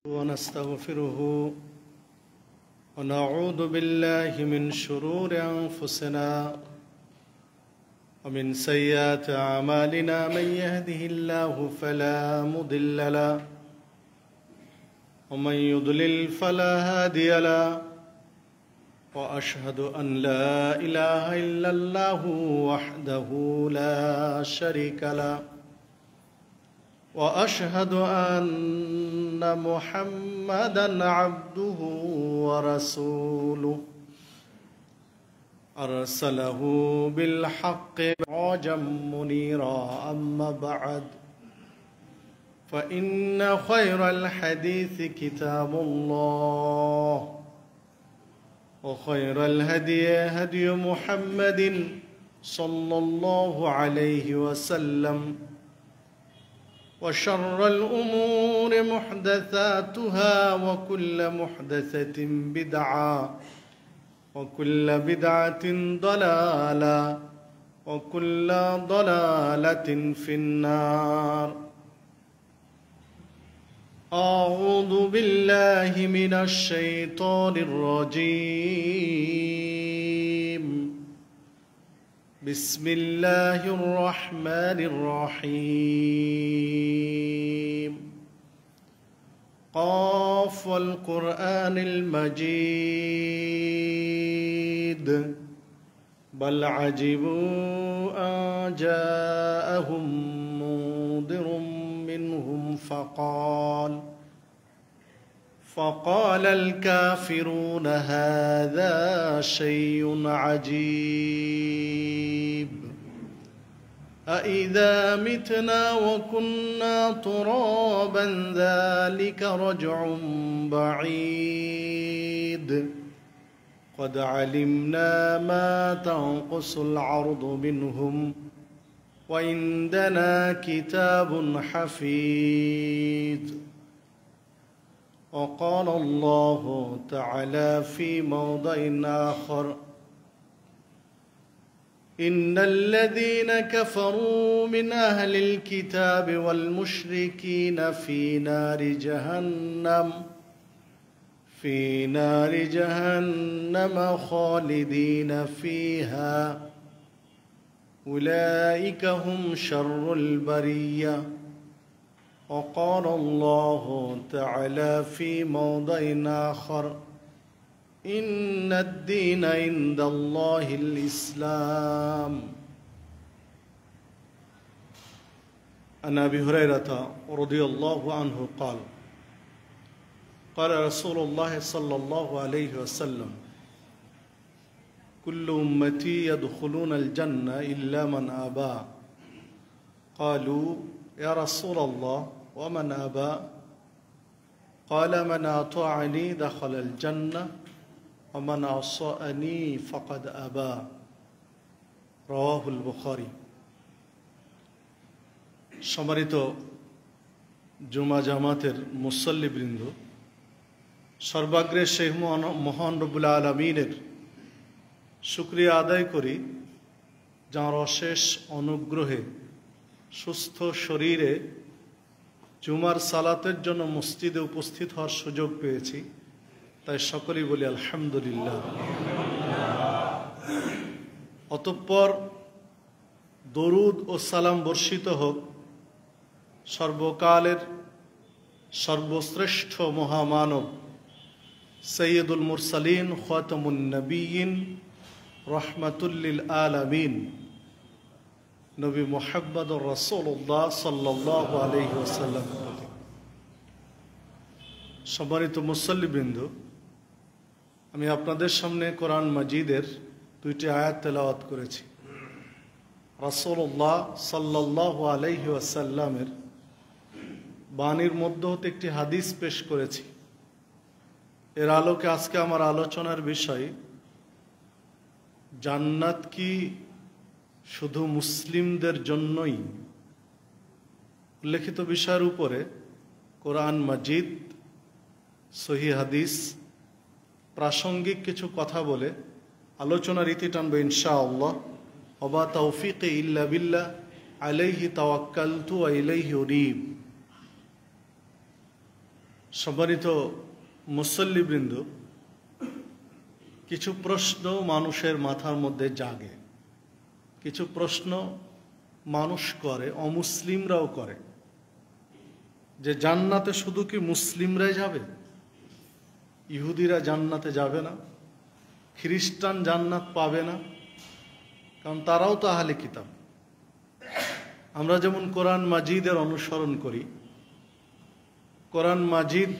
ونستغفره ونعوذ بالله من شرور أنفسنا ومن سيئات أعمالنا من يهده الله فلا مضل له ومن يضلل فلا هادي له وأشهد أن لا إله إلا الله وحده لا شريك له وأشهد أن محمدًا عبده ورسوله أرسله بالحق سراجًا منيرًا أما بعد فإن خير الحديث كتاب الله وخير الهدي هدي محمد صلى الله عليه وسلم وشر الأمور محدثاتها وكل محدثة بدعة وكل بدعة ضلالة وكل ضلالة في النار أعوذ بالله من الشيطان الرجيم بسم الله الرحمن الرحيم قاف والقرآن المجيد بل عجبوا أن جاءهم منذر منهم فقال الكافرون هذا شيء عجيب أإذا متنا وكنا ترابا ذلك رجع بعيد قد علمنا ما تنقص الأرض منهم وعندنا كتاب حفيظ وقال الله تعالى في موضع آخر إن الذين كفروا من أهل الكتاب والمشركين في نار جهنم خالدين فيها أولئك هم شر البرية وقال الله تعالى في موضع آخر إن الدين عند الله الإسلام عن أبي هريرة رضي الله عنه قال رسول الله صلى الله عليه وسلم كل أمتي يدخلون الجنة إلا من أبى قالوا يا رسول الله ومن أبى قال من أطاعني دخل الجنة ومن عصاني فقد أبى رواه البخاري সম্মানিত জুমা জামাতের মুসল্লিবৃন্দ, সর্বাগ্রে সেই মহান রব্বুল আলামিনের শুকরিয়া আদায় করি যাঁর অশেষ অনুগ্রহে সুস্থ শরীরে জুমার সালাতের জন্য মসজিদে উপস্থিত হওয়ার সুযোগ পেয়েছি, তাই সকলেই বলি আলহামদুলিল্লাহ। অতঃপর দরুদ ও সালাম বর্ষিত হোক সর্বকালের সর্বশ্রেষ্ঠ মহামানব সৈয়দুল মুরসালিন খাতামুন নবিয়্যিন রহমাতুল্লিল আলামিন নবী মুহাম্মদুর রাসূলুল্লাহ সাল্লাল্লাহু আলাইহি ওয়াসাল্লাম। সম্মানিত মুসল্লিবৃন্দ, আমি আপনাদের সামনে কোরআন মাজিদের দুইটি আয়াত তেলাওয়াত করেছি। রাসূলুল্লাহ সাল্লাল্লাহু আলাইহি ওয়াসাল্লামের বাণীর মধ্য হতে একটি হাদিস পেশ করেছি। এর আলোকে আজকে আমার আলোচনার বিষয় জান্নাত কি শুধু মুসলিমদের জন্যই? উল্লেখিত বিষয়ের উপরে কোরআন মাজিদ, সহিহ হাদিস, প্রাসঙ্গিক কিছু কথা বলে আলোচনার রীতি টানবে ইনশাআল্লাহ। ওয়া তাওফীকি ইল্লা বিল্লাহ আলাইহি তাওয়াক্কালতু ওয়া ইলাইহি উনীব। সম্মানিত মুসল্লিবৃন্দ, কিছু প্রশ্ন মানুষের মাথার মধ্যে জাগে, কিছু প্রশ্ন মানুষ করে, অমুসলিমরাও করে, যে জান্নাতে শুধু কি মুসলিমরাই যাবে? ইহুদিরা জান্নাতে যাবে না? খ্রিস্টান জান্নাত পাবে না? কারণ তারাও তো আহলে কিতাব। আমরা যেমন কোরআন মাজিদের অনুসরণ করি, কোরআন মাজিদ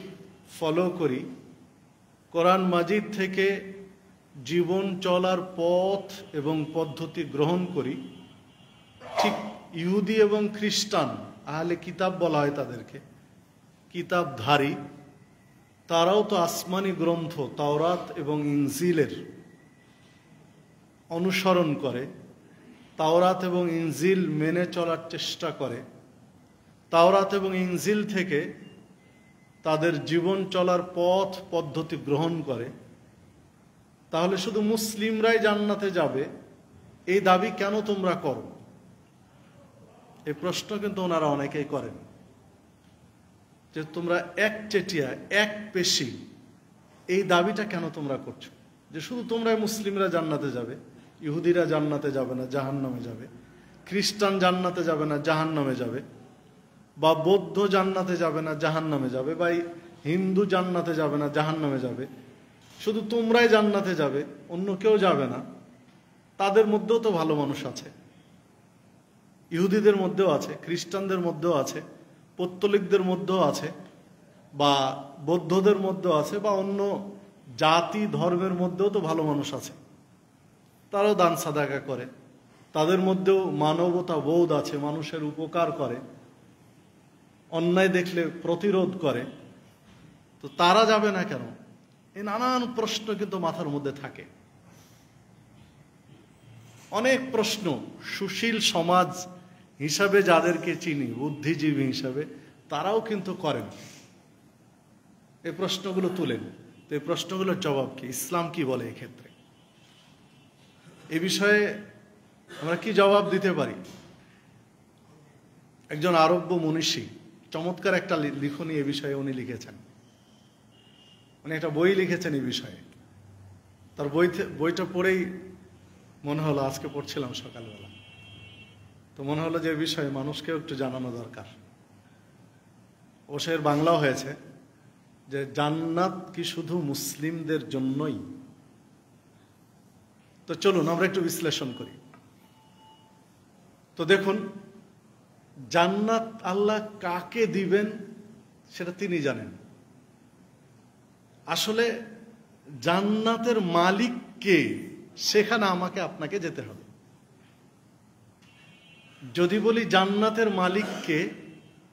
ফলো করি, কোরআন মাজিদ থেকে জীবন চলার পথ এবং পদ্ধতি গ্রহণ করি, ঠিক ইহুদি এবং খ্রিস্টান, আহলে কিতাব বলা হয় তাদেরকে, কিতাবধারী, তারাও তো আসমানি গ্রন্থ তাওরাত এবং ইনজিলের অনুসরণ করে, তাওরাত এবং ইনজিল মেনে চলার চেষ্টা করে, তাওরাত এবং ইনজিল থেকে তাদের জীবন চলার পথ পদ্ধতি গ্রহণ করে। তাহলে শুধু মুসলিমরাই জান্নাতে যাবে এই দাবি কেন তোমরা করো? এই প্রশ্ন কিন্তু ওনারা অনেকেই করেন, যে তোমরা একচেটিয়া এক পেশি এই দাবিটা কেন তোমরা করছো, যে শুধু তোমরাই মুসলিমরা জান্নাতে যাবে, ইহুদিরা জান্নাতে যাবে না, জাহান্নামে যাবে, খ্রিস্টান জান্নাতে যাবে না, জাহান্নামে যাবে, বা বৌদ্ধ জান্নাতে যাবে না, জাহান্নামে যাবে, বা হিন্দু জান্নাতে যাবে না, জাহান্নামে যাবে, শুধু তোমরাই জান্নাতে যাবে, অন্য কেউ যাবে না। তাদের মধ্যেও তো ভালো মানুষ আছে, ইহুদিদের মধ্যেও আছে, খ্রিস্টানদের মধ্যেও আছে, পৌত্তলিকদের মধ্যেও আছে, বা বৌদ্ধদের মধ্যেও আছে, বা অন্য জাতি ধর্মের মধ্যেও তো ভালো মানুষ আছে, তারাও দান সাদাকা করে, তাদের মধ্যেও মানবতা বোধ আছে, মানুষের উপকার করে, অন্যায় দেখলে প্রতিরোধ করে। তো তারা যাবে না কেন? এই নানান প্রশ্ন কিন্তু মাথার মধ্যে থাকে, অনেক প্রশ্ন। সুশীল সমাজ হিসাবে যাদেরকে চিনি, বুদ্ধিজীবী হিসাবে, তারাও কিন্তু করেন, এই প্রশ্নগুলো তুলেন। তো এই প্রশ্নগুলোর জবাব কি? ইসলাম কি বলে এক্ষেত্রে? এ বিষয়ে আমরা কি জবাব দিতে পারি? একজন আরব্য মনীষী চমৎকার একটা লিখনী এ বিষয়ে উনি লিখেছেন, উনি একটা বই লিখেছেন এই বিষয়ে। তার বইটা পড়েই মনে হলো, আজকে পড়ছিলাম সকালবেলা, তো মনে হলো যে বিষয়ে মানুষকেও একটু জানানো দরকার। অবশ্যই বাংলাও হয়েছে, যে জান্নাত কি শুধু মুসলিমদের জন্যই? তো চলুন আমরা একটু বিশ্লেষণ করি। তো দেখুন, জান্নাত আল্লাহ কাকে দিবেন সেটা তিনি জানেন। আসলে জান্নাতের মালিক কে, সেখানে আমাকে আপনাকে যেতে হবে। যদি বলি জান্নাতের মালিক কে,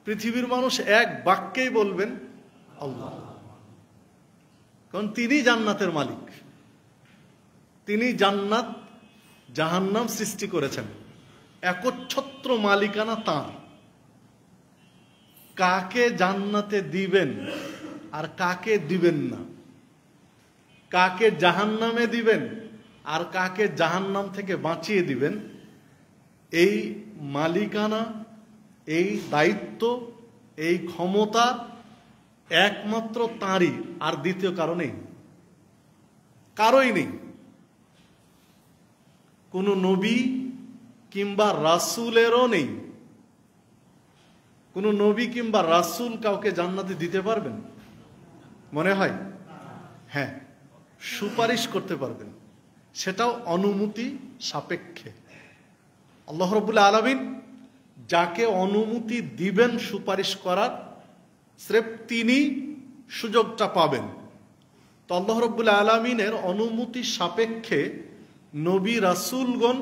পৃথিবীর মানুষ এক বাক্যেই বলবেন আল্লাহ, কারণ তিনি জান্নাতের মালিক, তিনি জান্নাত জাহান্নাম সৃষ্টি করেছেন, একচ্ছত্র মালিকানা তাঁর। কাকে জান্নাতে দিবেন আর কাকে দিবেন না, কাকে জাহান্নামে দিবেন আর কাকে জাহান্নাম থেকে বাঁচিয়ে দিবেন, এই মালিকানা, এই দায়িত্ব, এই ক্ষমতা একমাত্র তাঁরই, আর দ্বিতীয় কারণেই কারোই নেই। কোন নবী কিংবা রাসূলেরও নেই। কোন নবী কিংবা রাসূল কাউকে জান্নাতে দিতে পারবেন মনে হয়? হ্যাঁ, সুপারিশ করতে পারবেন, সেটাও অনুমতি সাপেক্ষে। আল্লাহ রাব্বুল আলামিন যাকে অনুমতি দিবেন সুপারিশ করার, স্রেফ তিনি সুযোগটা পাবেন। তো আল্লাহ রাব্বুল আলামিনের অনুমতি সাপেক্ষে নবী রাসূলগণ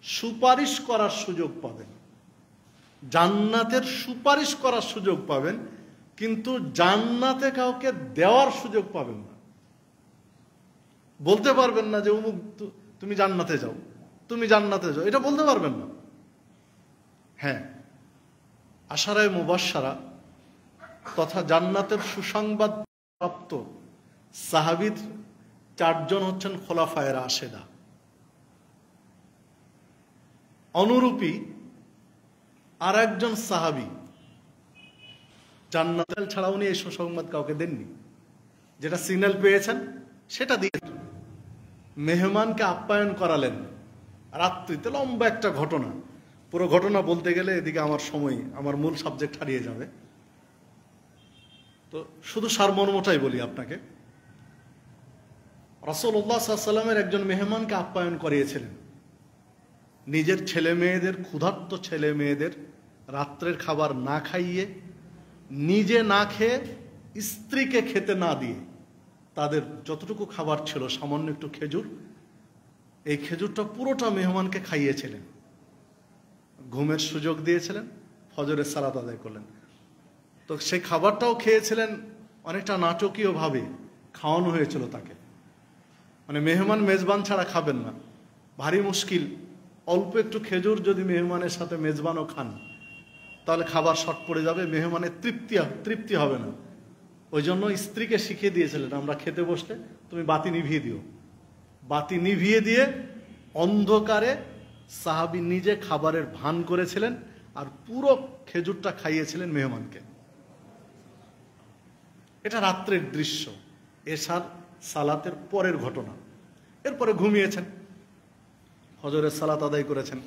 সুপারিশ করার সুযোগ পাবেন, জান্নাতের সুপারিশ করার সুযোগ পাবেন, কিন্তু জান্নাতে কাউকে দেওয়ার সুযোগ পাবেন না। বলতে পারবেন না যে অমুক তুমি জান্নাতে যাও, তুমি জান্নাতে যাও, এটা বলতে পারবেন না। হ্যাঁ, আশারায়ে মুবাশশারা তথা জান্নাতের সুসংবাদ প্রাপ্ত সাহাবীর 4 জন হচ্ছেন খোলাফায়ে রাশেদা। অনুরূপী আর একজন সাহাবী জান্নাত ছাড়া উনি এই সুসংবাদ কাউকে দেননি। যেটা সিগন্যাল পেয়েছেন সেটা দিয়ে মেহমানকে আপ্যায়ন করালেন রাত্রিতে। লম্বা একটা ঘটনা, পুরো ঘটনা বলতে গেলে এদিকে আমার মূল সাবজেক্ট হারিয়ে যাবে। তো শুধু সারমর্মটাই বলি আপনাকে। রাসূলুল্লাহ সাল্লাল্লাহু আলাইহি ওয়াসাল্লামের একজন মেহমানকে আপ্যায়ন করিয়েছিলেন। নিজের ছেলে মেয়েদের, ক্ষুধার্ত ছেলে মেয়েদের রাত্রের খাবার না খাইয়ে, নিজে না খেয়ে, স্ত্রীকে খেতে না দিয়ে, তাদের যতটুকু খাবার ছিল সামান্য একটু খেজুর, এই খেজুরটা পুরোটা মেহমানকে খাইয়েছিলেন। ঘুমের সুযোগ দিয়েছিলেন, ফজরের সালাত আদায় করলেন। তো সেই খাবারটাও খেয়েছিলেন অনেকটা নাটকীয়ভাবে খাওয়ানো হয়েছিল তাকে। মানে মেহমান মেজবান ছাড়া খাবেন না, ভারী মুশকিল। অল্প একটু খেজুর যদি মেহমানের সাথে মেজবানও খান তাহলে খাবার শর্ট পড়ে যাবে, মেহমানের তৃপ্তি হবে না। ওই জন্য স্ত্রীকে শিখিয়ে দিয়েছিলেন, আমরা খেতে বসলে তুমি বাতি নিভিয়ে দিও। বাতি নিভিয়ে দিয়ে অন্ধকারে সাহাবী নিজে খাবারের ভান করেছিলেন আর পুরো খেজুরটা খাইয়েছিলেন মেহমানকে। এটা রাত্রের দৃশ্য, এশার সালাতের পরের ঘটনা। এরপরে ঘুমিয়েছেন, ফজরের সালাত আদায় করেছেন,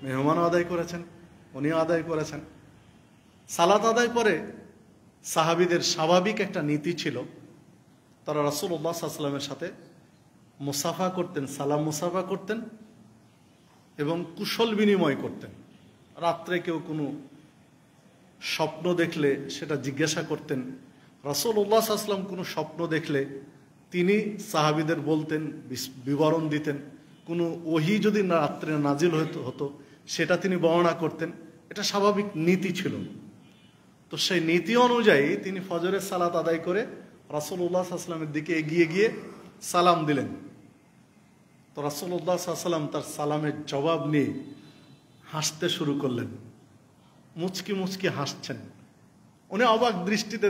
মেহমানও আদায় করেছেন, উনিও আদায় করেছেন। সালাত আদায় পরে সাহাবীদের স্বাভাবিক একটা নীতি ছিল, তারা রাসূলুল্লাহ সাল্লাল্লাহু আলাইহি ওয়াসাল্লামের সাথে মুসাফা করতেন, সালাম মুসাফা করতেন এবং কুশল বিনিময় করতেন। রাত্রে কেউ কোনো স্বপ্ন দেখলে সেটা জিজ্ঞাসা করতেন। রাসূলুল্লাহ সাল্লাল্লাহু আলাইহি ওয়াসাল্লাম কোনো স্বপ্ন দেখলে তিনি সাহাবীদের বলতেন, বিবরণ দিতেন। কোনো ওহী যদি রাত্রে নাজিল হতো সেটা তিনি বর্ণনা করতেন। এটা স্বাভাবিক নীতি ছিল। তো সেই নীতি অনুযায়ী তিনি ফজরের সালাত আদায় করে রাসূলুল্লাহ সাল্লাল্লাহু আলাইহি ওয়াসাল্লামের দিকে এগিয়ে গিয়ে সালাম দিলেন। তো রাসূলুল্লাহ সাল্লাল্লাহু আলাইহি ওয়াসাল্লাম তার সালামের জবাব নিয়ে হাসতে শুরু করলেন, মুচকি মুচকি হাসছেন। উনি অবাক দৃষ্টিতে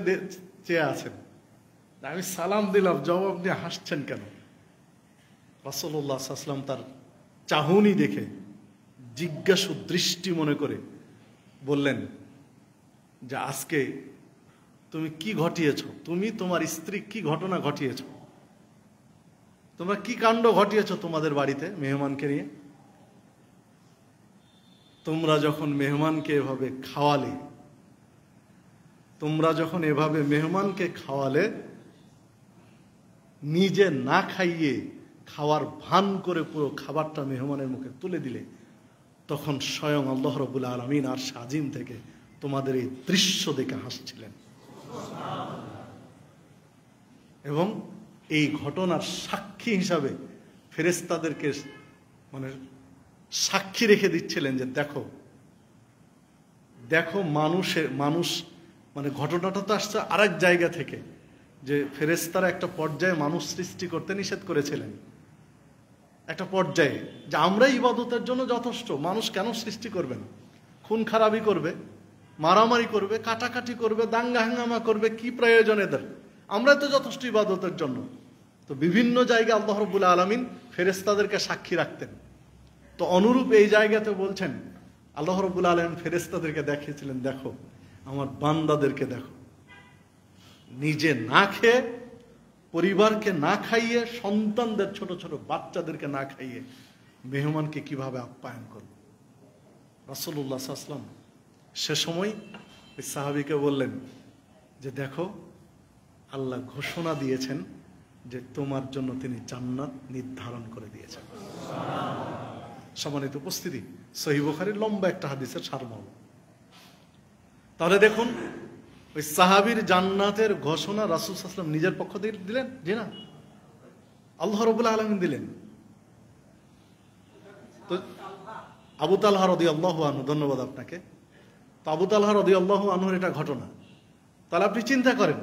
চেয়ে আছেন, আমি সালাম দিলাম, জবাব নিয়ে হাসছেন কেন? রাসূলুল্লাহ সাল্লাল্লাহু আলাইহি ওয়াসাল্লাম তার চাহনি দেখে জিজ্ঞাসু দৃষ্টি মনে করে বললেন যে আজকে তুমি কি ঘটিয়েছ, তুমি তোমার স্ত্রী কি ঘটনা ঘটিয়েছ, তোমরা কি কাণ্ড ঘটিয়েছ তোমাদের বাড়িতে মেহমানকে নিয়ে? তোমরা যখন মেহমানকে এভাবে খাওয়ালে, নিজে না খাইয়ে খাওয়ার ভান করে পুরো খাবারটা মেহমানের মুখে তুলে দিলে, তখন স্বয়ং আল্লাহ রাব্বুল আলামিন আরশ আজিম থেকে তোমাদের এই দৃশ্য দেখে হাসছিলেন। এবং এই ঘটনার সাক্ষী হিসাবে ফেরেশতাদেরকে সাক্ষী রেখে দিচ্ছিলেন যে দেখো মানুষ ঘটনাটা তো আসছে আরেক জায়গা থেকে, যে ফেরেশতারা একটা পর্যায়ে মানুষ সৃষ্টি করতে নিষেধ করেছিলেন। একটা পর্যায়ে যে আমরা ইবাদতের জন্য যথেষ্ট, মানুষ কেন সৃষ্টি করবেন? খুন খারাপি করবে, মারামারি করবে, কাটাকাটি করবে, দাঙ্গা হাঙ্গামা করবে, কি প্রয়োজন এদের? আমরা তো যথেষ্ট ইবাদতের জন্য। তো বিভিন্ন জায়গায় আল্লাহ রাব্বুল আলামিন ফেরেশতাদেরকে সাক্ষী রাখতেন। তো অনুরূপ এই জায়গাতে বলছেন আল্লাহ রাব্বুল আলামিন ফেরেশতাদেরকে দেখিয়েছিলেন, দেখো আমার বান্দাদেরকে দেখো, নিজে না খেয়ে, পরিবারকে না খাইয়ে, সন্তানদের ছোট ছোট বাচ্চাদেরকে না খাইয়ে মেহমানকে কিভাবে আপ্যায়ন করবে। রাসূলুল্লাহ সাল্লাল্লাহু আলাইহি ওয়াসাল্লাম সে সময় ওই সাহাবীকে বললেন যে দেখো আল্লাহ ঘোষণা দিয়েছেন যে তোমার জন্য তিনি জান্নাত নির্ধারণ করে দিয়েছেন। সম্মানিত উপস্থিতি, সহিহ বুখারীর লম্বা একটা হাদিসের সারমর্ম। তাহলে দেখুন ওই সাহাবীর জান্নাতের ঘোষণা রাসূল সাল্লাল্লাহু আলাইহি ওয়াসাল্লাম নিজের পক্ষ থেকে দিলেন, জি না, আল্লাহ রাব্বুল আলামিন দিলেন। তো আবু তালহা রাদিয়াল্লাহু আনহু, ধন্যবাদ আপনাকে। তো আবু তালহা রাদিয়াল্লাহু আনহুর এটা ঘটনা। তাহলে আপনি চিন্তা করেন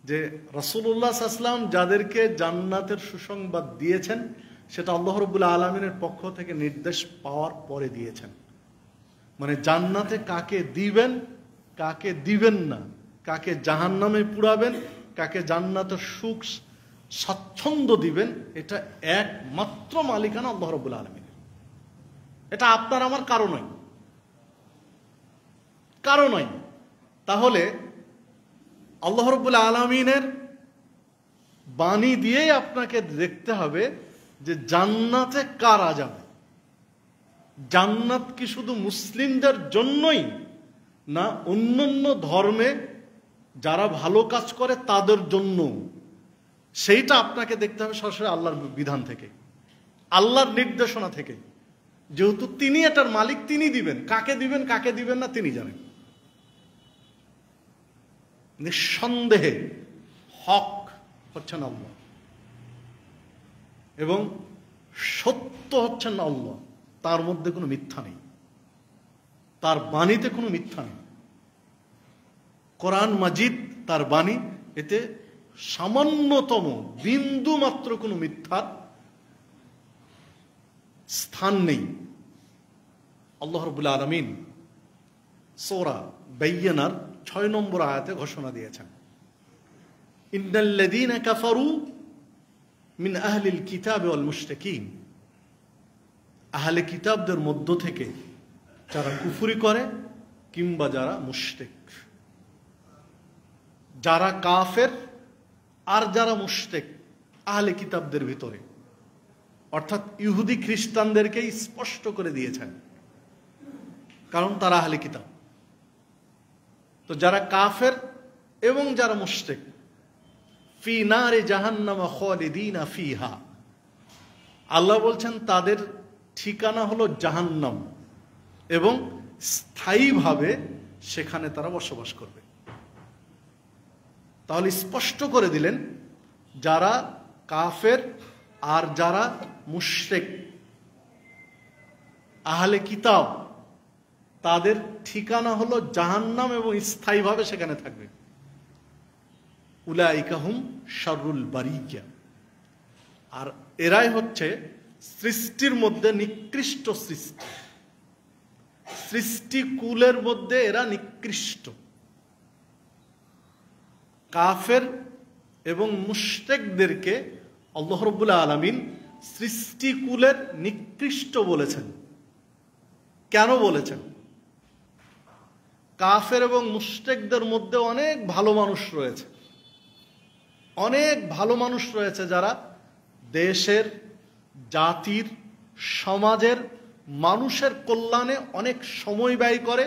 যে রাসূলুল্লাহ সাল্লাল্লাহু আলাইহি ওয়াসাল্লাম যাদেরকে জান্নাতের সুসংবাদ দিয়েছেন সেটা আল্লাহ রাব্বুল আলামিনের পক্ষ থেকে নির্দেশ পাওয়ার পরে দিয়েছেন। মানে জান্নাতে কাকে দিবেন, কাকে দিবেন না, কাকে জাহান্নামে পুরাবেন, কাকে জান্নাতের সুখ স্বাচ্ছন্দ্য দিবেন, এটা একমাত্র মালিকানা আল্লাহ রাব্বুল আলামিনের। এটা আপনার আমার কারো নয়। তাহলে আল্লাহ রাব্বুল আলামিনের বাণী দিয়েই আপনাকে দেখতে হবে যে জান্নাতে কারা যাবে। জান্নাত কি শুধু মুসলিমদের জন্যই, না অন্যান্য ধর্মে যারা ভালো কাজ করে তাদের জন্য? সেইটা আপনাকে দেখতে হবে সরাসরি আল্লাহর বিধান থেকে, আল্লাহর নির্দেশনা থেকে। যেহেতু তিনি এটার মালিক, তিনি দিবেন, কাকে দিবেন না তিনি জানেন। নিঃসন্দেহে হক হচ্ছেন আল্লাহ এবং সত্য হচ্ছেন আল্লাহ, তার মধ্যে কোনো মিথ্যা নেই, তার বাণীতে কোনো মিথ্যা নেই। কোরআন মাজিদ তার বাণী, এতে সামান্যতম বিন্দু মাত্র কোনো মিথ্যার স্থান নেই। আল্লাহ রাব্বুল আলামিন সূরা বাইয়িনার 6 নম্বর আয়াতে ঘোষণা দিয়েছেন, ইন্নাল্লাযীনা কাফারু মিন আহলিল কিতাবি ওয়াল মুশরিকিন। আহলে কিতাবদের মধ্য থেকে যারা কুফরি করে কিংবা যারা মুশরিক, যারা কাফের আর যারা মুশরিক আহলে কিতাবদের ভিতরে, অর্থাৎ ইহুদি খ্রিস্টানদেরকে স্পষ্ট করে দিয়েছেন, কারণ তারা আহলে কিতাব। তো যারা কাফের এবং যারা মুশরিক, ফি নারে জাহান্নামা খালিদিনা ফিহা, আল্লাহ বলছেন তাদের ঠিকানা হলো জাহান্নাম এবং স্থায়ীভাবে সেখানে তারা বসবাস করবে। তাহলে স্পষ্ট করে দিলেন যারা কাফের আর যারা মুশরিক আহলে কিতাব, তাদের ঠিকানা হলো জাহান্নাম এবং স্থায়ীভাবে সেখানে থাকবে। উলাইকা হুম শাররুল বারিয়া, আর এরাই হচ্ছে সৃষ্টির মধ্যে নিকৃষ্ট সৃষ্টি, সৃষ্টিকুলের মধ্যে এরা নিকৃষ্ট। কাফের এবং মুশরিকদেরকে আল্লাহ রাব্বুল আলামিন সৃষ্টিকুলের নিকৃষ্ট বলেছেন। কেন বলেছেন? কাফের এবং মুশরিকদের মধ্যে অনেক ভালো মানুষ রয়েছে, অনেক ভালো মানুষ রয়েছে যারা দেশের, জাতির, সমাজের, মানুষের কল্যাণে অনেক সময় ব্যয় করে,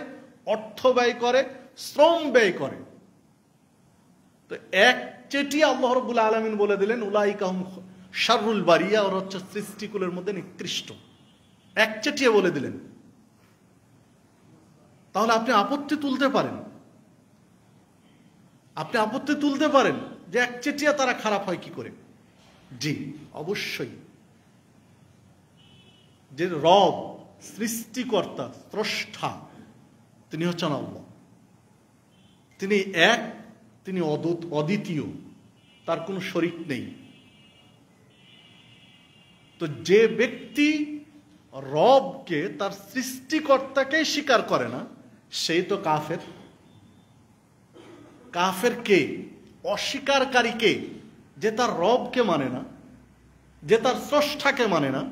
অর্থ ব্যয় করে, শ্রম ব্যয় করে। তো এক চেটি আল্লাহ রাব্বুল আলামিন বলে দিলেন উলাইকা হুম শাররুল বারিয়া, ওরা হচ্ছে সৃষ্টিকুলের মধ্যে নিকৃষ্ট, এক চেটিয়ে বলে দিলেন। তাহলে আপনি আপত্তি তুলতে পারেন, আপনি আপত্তি তুলতে পারেন যে এক চেটিয়া তারা খারাপ হয় কি করে? জি অবশ্যই, যে রব, সৃষ্টিকর্তা, স্রষ্টা, তিনি হচ্ছেন আল্লাহ। তিনি এক, তিনি অদ্বিতীয়, তার কোনো শরীক নেই। তো যে ব্যক্তি রবকে, তার সৃষ্টিকর্তাকে স্বীকার করে না, সেই তো কাফের। কাফের কে? অস্বীকারী কে? যে তার রবকে মানে না, যে তার স্রষ্টাকে মানে না,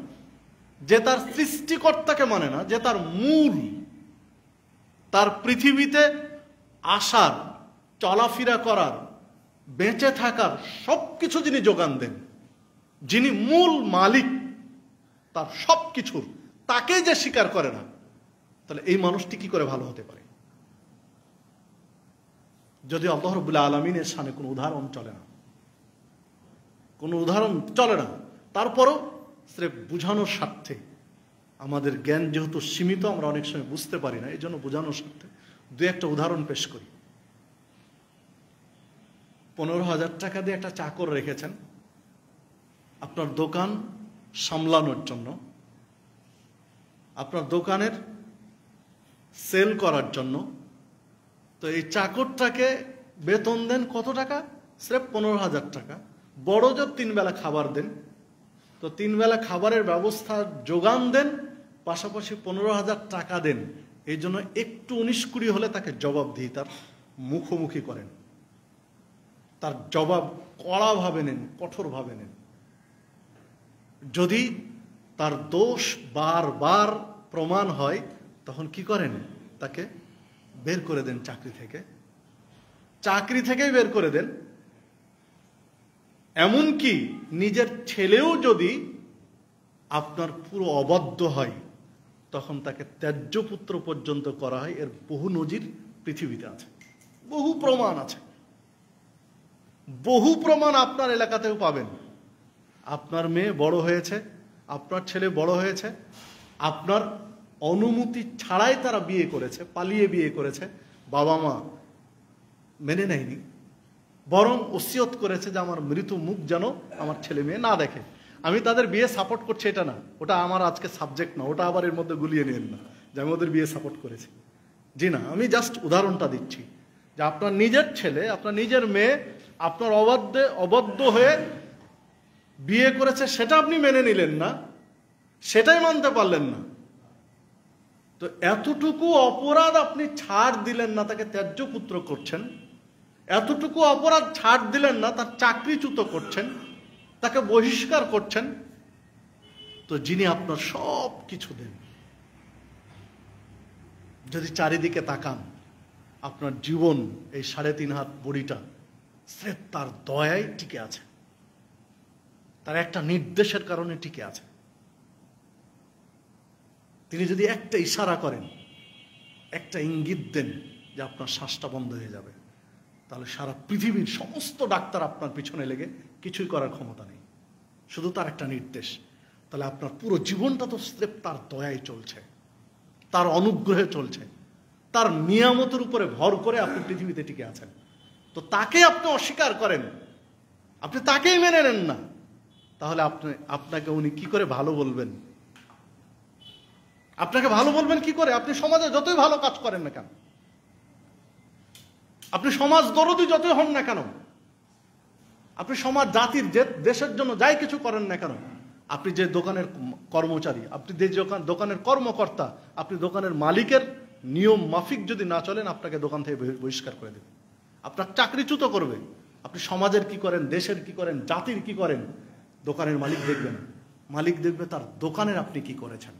যে তার সৃষ্টিকর্তাকে মানে না, যে তার মূল, তার পৃথিবীতে আসার, চলাফেরা করার, বেঁচে থাকার সবকিছু যিনি যোগান দেন, যিনি মূল মালিক তার সবকিছুর, তাকে যে স্বীকার করে না, তাহলে এই মানুষটি কি করে ভালো হতে পারে? যদি আল্লাহ রাব্বুল আলামিনের শানে কোনো উদাহরণ চলে না, কোনো উদাহরণ চলে না, তারপরও স্রেফ বোঝানোর স্বার্থে, আমাদের জ্ঞান যেহেতু সীমিত, আমরা অনেক সময় বুঝতে পারি না, এই জন্য বোঝানোর স্বার্থে দু একটা উদাহরণ পেশ করি। 15,000 টাকা দিয়ে একটা চাকর রেখেছেন আপনার দোকান সামলানোর জন্য, আপনার দোকানের সেল করার জন্য। তো এই চাকরটাকে বেতন দেন কত টাকা? স্রেফ 15,000 টাকা। বড় জোর 3 বেলা খাবার দেন, তো 3 বেলা খাবারের ব্যবস্থা যোগান দেন, পাশাপাশি 15,000 টাকা দেন। এই জন্য একটু 19-20 হলে তাকে জবাবদিহি তার মুখোমুখি করেন, তার জবাব কড়াভাবে নেন, কঠোরভাবে নেন। যদি তার দোষ বারবার প্রমাণ হয়, তখন কি করেন? তাকে বের করে দেন চাকরি থেকে, চাকরি থেকেই বের করে দেন, এমনকি নিজের ছেলেও যদি আপনার পুরো অবাধ্য হয় তখন তাকে ত্যায্য পুত্র পর্যন্ত করা হয়। এর বহু নজির পৃথিবীতে আছে, বহু প্রমাণ আছে, বহু প্রমাণ আপনার এলাকাতেও পাবেন। আপনার মেয়ে বড় হয়েছে, আপনার ছেলে বড় হয়েছে, আপনার অনুমতি ছাড়াই তারা বিয়ে করেছে, পালিয়ে বিয়ে করেছে, বাবা মা মেনে নেয়নি, বরং ওসিয়ত করেছে যে আমার মৃত মুখ যেন আমার ছেলে মেয়ে না দেখে। আমি তাদের বিয়ে সাপোর্ট করছি এটা না, ওটা আমার আজকে সাবজেক্ট না, ওটা আবার এর মধ্যে গুলিয়ে নেন না যে আমি ওদের বিয়ে সাপোর্ট করেছি। জি না, আমি জাস্ট উদাহরণটা দিচ্ছি যে আপনার নিজের ছেলে, আপনার নিজের মেয়ে আপনার অবাধ্য হয়ে বিয়ে করেছে, সেটা আপনি মেনে নিলেন না, সেটাই মানতে পারলেন না। তো এতটুকু অপরাধ আপনি ছাড় দিলেন না, তাকে ত্যায্য পুত্র করছেন, এতটুকু অপরাধ ছাড় দিলেন না, তার চাকরিচ্যুত করছেন, তাকে বহিষ্কার করছেন। তো যিনি আপনার সব কিছু দেন, যদি চারিদিকে তাকান, আপনার জীবন এই 3.5 হাত বড়িটা স্রেফ তার দয়ায় টিকে আছে, তার একটা নির্দেশের কারণে টিকে আছে। তিনি যদি একটা ইশারা করেন, একটা ইঙ্গিত দেন যে আপনার শ্বাসটা বন্ধ হয়ে যাবে, তাহলে সারা পৃথিবীর সমস্ত ডাক্তার আপনার পিছনে লেগে কিছুই করার ক্ষমতা নেই, শুধু তার একটা নির্দেশ। তাহলে আপনার পুরো জীবনটা তো স্রেফ তার দয়ায় চলছে, তার অনুগ্রহে চলছে, তার নিয়ামতের উপরে ভর করে আপনি পৃথিবীতে টিকে আছেন। তো তাকে আপনি অস্বীকার করেন, আপনি তাকেই মেনে নেন না, তাহলে আপনাকে উনি কি করে ভালো বলবেন? আপনাকে ভালো বলবেন কি করে? আপনি সমাজে যতই ভালো কাজ করেন না কেন, আপনি সমাজ দরদি যতই হন না কেন, আপনি সমাজ জাতির দেশের জন্য যাই কিছু করেন না কেন, আপনি যে দোকানের কর্মচারী, আপনি যে দোকানের কর্মকর্তা, আপনি দোকানের মালিকের নিয়ম মাফিক যদি না চলেন, আপনাকে দোকান থেকে বহিষ্কার করে দেবে, আপনার চাকরিচ্যুত করবে। আপনি সমাজের কি করেন, দেশের কি করেন, জাতির কি করেন, দোকানের মালিক দেখবেন, মালিক দেখবে তার দোকানের আপনি কি করেছেন।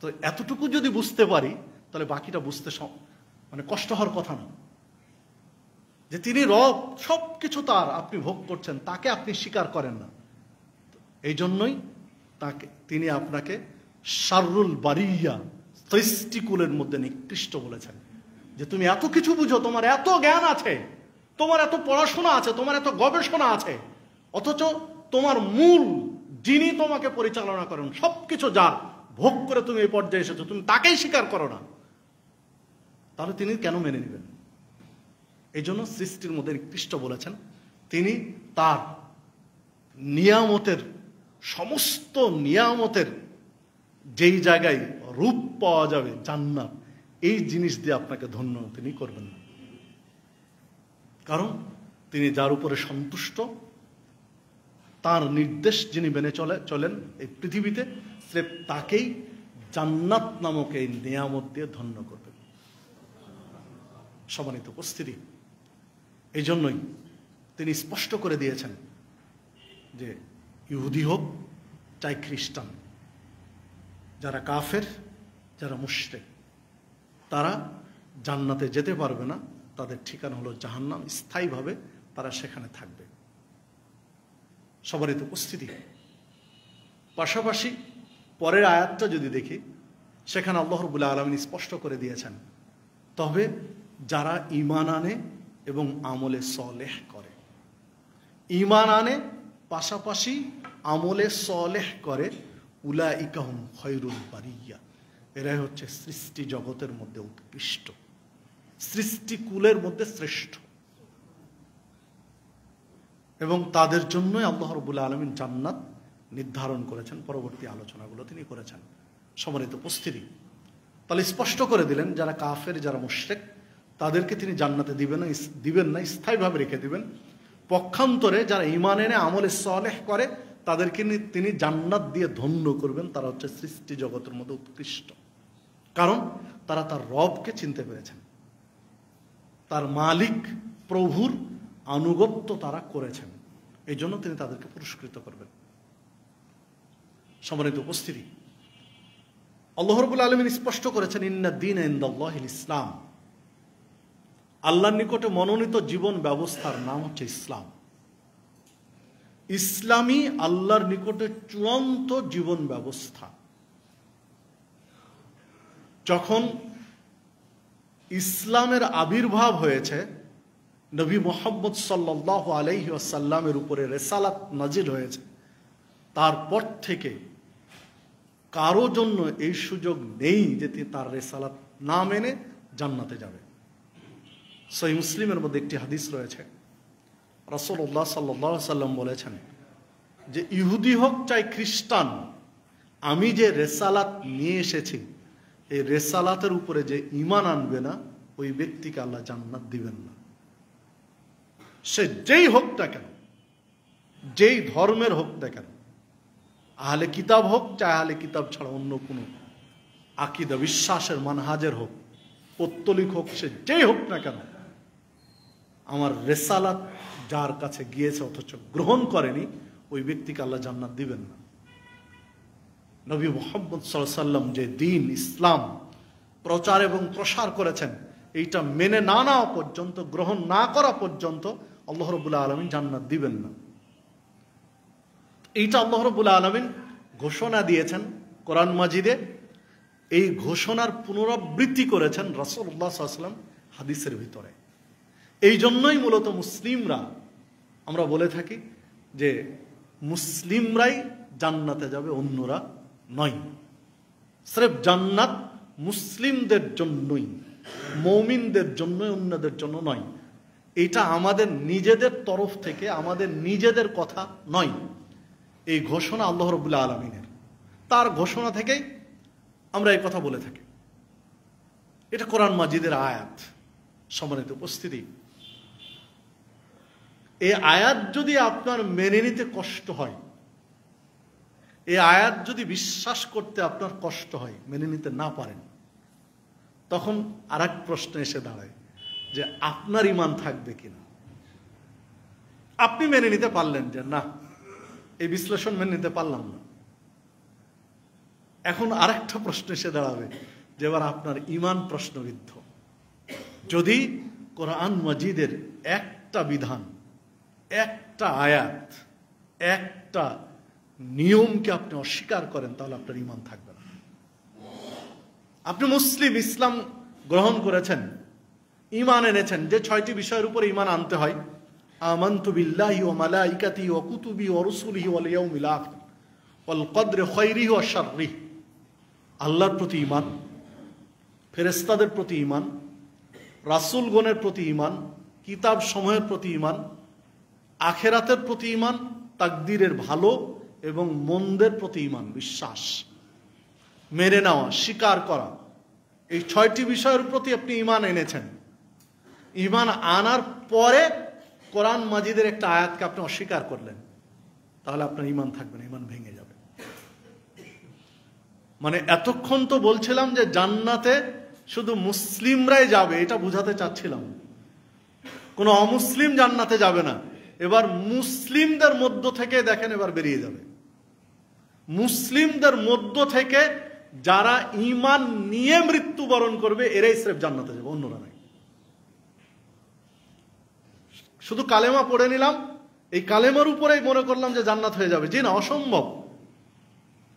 তো এতটুকু যদি বুঝতে পারি, তাহলে বাকিটা বুঝতে মানে কষ্ট হওয়ার কথা না। যে তিনি রব, সবকিছু তার, আপনি ভোগ করছেন, তাকে আপনি স্বীকার করেন না। এই জন্যই তিনি আপনাকে শাররুল বারিয়া, সৃষ্টিকুলের মধ্যে নিকৃষ্ট বলেছেন। যে তুমি এত কিছু বুঝো, তোমার এত জ্ঞান আছে, তোমার এত পড়াশোনা আছে, তোমার এত গবেষণা আছে, অথচ তোমার মূল যিনি তোমাকে পরিচালনা করেন, সবকিছু যার, ভোগ করে তুমি এই পর্যায়ে এসেছো, তুমি তাকেই স্বীকার করো না, তাহলে তিনি কেন মেনে নেবেন? এই জন্য সৃষ্টির মধ্যে নিকৃষ্ট বলেছেন। তিনি তার নিয়ামতের, সমস্ত নিয়ামতের যেই জায়গায় রূপ পাওয়া যাবে, জান্নাত, এই জিনিস দিয়ে আপনাকে ধন্য তিনি করবেন না। কারণ তিনি যার উপরে সন্তুষ্ট, তার নির্দেশ যিনি মেনে চলেন এই পৃথিবীতে, স্রেফ তাকেই জান্নাত নামক এই নিয়ামত দিয়ে ধন্য করবেন। সম্মানিত উপস্থিতি, এই জন্যই তিনি স্পষ্ট করে দিয়েছেন যে ইহুদি হোক চাই খ্রিস্টান, যারা কাফের, যারা মুশরিক, তারা জান্নাতে যেতে পারবে না, তাদের ঠিকানা হলো জাহান্নাম, স্থায়ীভাবে তারা সেখানে থাকবে। সম্মানিত উপস্থিতি, পাশাপাশি পরের আয়াতটা যদি দেখি, সেখানে আল্লাহ রাব্বুল আলামিন স্পষ্ট করে দিয়েছেন, তবে যারা ঈমান আনে এবং আমলে সলেহ করে, ঈমান আনে পাশাপাশি আমলে সলেহ করে, উলাইকা হুম খায়রুল বারিয়া, এরাই হচ্ছে সৃষ্টি জগতের মধ্যে উৎকৃষ্ট, সৃষ্টিকুলের মধ্যে শ্রেষ্ঠ, এবং তাদের জন্যই আল্লাহ রাব্বুল আলামিন জান্নাত নির্ধারণ করেছেন। পরবর্তী আলোচনাগুলো তিনি করেছেন। সম্মানিত উপস্থিতি, তাহলে স্পষ্ট করে দিলেন যারা কাফের, যারা মুশরিক, তাদেরকে তিনি জান্নাতে দিবেন না, স্থায়ীভাবে রেখে দিবেন। পক্ষান্তরে যারা ঈমান এনে আমলে সলেহ করে, তাদেরকে তিনি জান্নাত দিয়ে ধন্য করবেন। তারা হচ্ছে সৃষ্টি জগতের মধ্যে উৎকৃষ্ট, কারণ তারা তার রবকে চিনতে পেরেছেন, তার মালিক প্রভুর আনুগত্য তারা করেছেন, এই জন্য তিনি তাদেরকে পুরস্কৃত করবেন। সম্মানিত উপস্থিতি, আল্লাহ রাব্বুল আলামিন স্পষ্ট করেছেন, ইন্নাদ দীনা ইনদাল্লাহিল ইসলাম, আল্লাহর নিকটে মনোনীত জীবন ব্যবস্থার নাম হচ্ছে ইসলাম। ইসলামই আল্লাহর নিকটে চূড়ান্ত জীবন ব্যবস্থা। যখন ইসলামের আবির্ভাব হয়েছে, নবী মুহাম্মদ সাল্লাল্লাহু আলাইহি ওয়াসাল্লামের উপরে রিসালাত নাজিল হয়েছে, তারপর থেকে কারো জন্য এই সুযোগ নেই যে তার রিসালাত না মেনে জান্নাতে যাবে। সহিহ মুসলিমের মধ্যে একটি হাদিস রয়েছে, রাসূলুল্লাহ সাল্লাল্লাহু আলাইহি ওয়াসাল্লাম বলেছেন যে ইহুদি হোক চাই খ্রিস্টান, আমি যে রিসালাত নিয়ে এসেছি এই রিসালাতের উপরে যে ঈমান আনবে না ওই ব্যক্তিকে আল্লাহ জান্নাত দিবেন না। সে যেই হোক না কেন, যেই ধর্মের হোক না কেন, আহলে কিতাব হোক চাই আহলে কিতাব ছাড়া অন্য কোনো আকীদা বিশ্বাসের মানহাজের হোক, পৌত্তলিক হোক, সে যেই হোক না কেন, আমার রিসালাত যার কাছে গিয়েছে অথচ গ্রহণ করেনি ওই ব্যক্তিকে আল্লাহ জান্নাত দিবেন না। নবী মুহাম্মদ সাল্লাল্লাহু আলাইহি ওয়াসাল্লাম যে দ্বীন ইসলাম প্রচার এবং প্রসার করেছেন, এইটা মেনে না নেওয়া পর্যন্ত, গ্রহণ না করা পর্যন্ত আল্লাহ রাব্বুল আলামিন জান্নাত দিবেন না। এইটা আল্লাহ রাব্বুল আলামিন ঘোষণা দিয়েছেন কোরআন মাজিদে। এই ঘোষণার পুনরাবৃত্তি করেছেন রাসূলুল্লাহ সাল্লাল্লাহু আলাইহি ওয়াসাল্লাম হাদিসের ভিতরে। এই জন্যই মূলত মুসলিমরা, আমরা বলে থাকি যে মুসলিমরাই জান্নাতে যাবে, অন্যরা নয়। স্রেফ জান্নাত মুসলিমদের জন্যই, মুমিনদের জন্য, অন্যদের জন্য নয়। এটা আমাদের নিজেদের তরফ থেকে, আমাদের নিজেদের কথা নয়। এই ঘোষণা আল্লাহ রাব্বুল আলামিনের, তার ঘোষণা থেকেই আমরা এই কথা বলে থাকি। এটা কোরআন মাজিদের আয়াত। সম্মানিত উপস্থিতি, এই আয়াত যদি আপনার মেনে নিতে কষ্ট হয়, এই আয়াত যদি বিশ্বাস করতে আপনার কষ্ট হয়, মেনে নিতে না পারেন, তখন আর এক প্রশ্ন এসে দাঁড়ায় যে আপনার ঈমান থাকবে কিনা। আপনি মেনে নিতে পারলেন যে না, এই বিশ্লেষণ মেনে নিতে পারলাম না, এখন আরেকটা প্রশ্ন এসে দাঁড়াবে যে এবার আপনার ঈমান প্রশ্নবিদ্ধ। যদি কোরআন মাজিদের একটা বিধান, একটা আয়াত, একটা নিয়মকে আপনি অস্বীকার করেন, তাহলে আপনার ঈমান থাকবে না। আপনি মুসলিম, ইসলাম গ্রহণ করেছেন, ঈমান এনেছেন, যে 6টি বিষয়ের উপরে ঈমান আনতে হয়, আমানতু বিল্লাহি ওয়া মালাইকাতিহি ওয়া কুতুবিহি ওয়া রুসুলিহি ওয়াল ইয়াউমিল আখির ওয়াল কদরি খায়রিহি ওয়া শাররিহি। আল্লাহর প্রতি ঈমান, ফেরেশতাদের প্রতি ঈমান, রাসূলগণের প্রতি ঈমান, কিতাব সমূহের প্রতি ঈমান, আখিরাতের প্রতি ঈমান, তাকদীরের ভালো এবং মন্দের প্রতি ঈমান, বিশ্বাস, মেনে নেওয়া, স্বীকার করা। এই 6টি বিষয়ের প্রতি আপনি ঈমান এনেছেন। ঈমান আনার পরে কোরআন মাজিদের একটা আয়াতকে আপনি অস্বীকার করলেন, তাহলে আপনার ঈমান থাকবে না, ঈমান ভেঙে যাবে। মানে এতক্ষণ তো বলছিলাম যে জান্নাতে শুধু মুসলিমরাই যাবে, এটা বুঝাতে চাচ্ছিলাম, কোনো অমুসলিম জান্নাতে যাবে না। এবার মুসলিমদের মধ্য থেকে দেখেন, এবার বেরিয়ে যাবে। মুসলিমদের মধ্য থেকে যারা ঈমান নিয়ে মৃত্যুবরণ করবে, এরাই স্রেফ জান্নাতে যাবে, অন্যরা নাই। শুধু কালেমা পড়ে নিলাম, এই কালেমার উপরেই মনে করলাম যে জান্নাত হয়ে যাবে, জি না, অসম্ভব।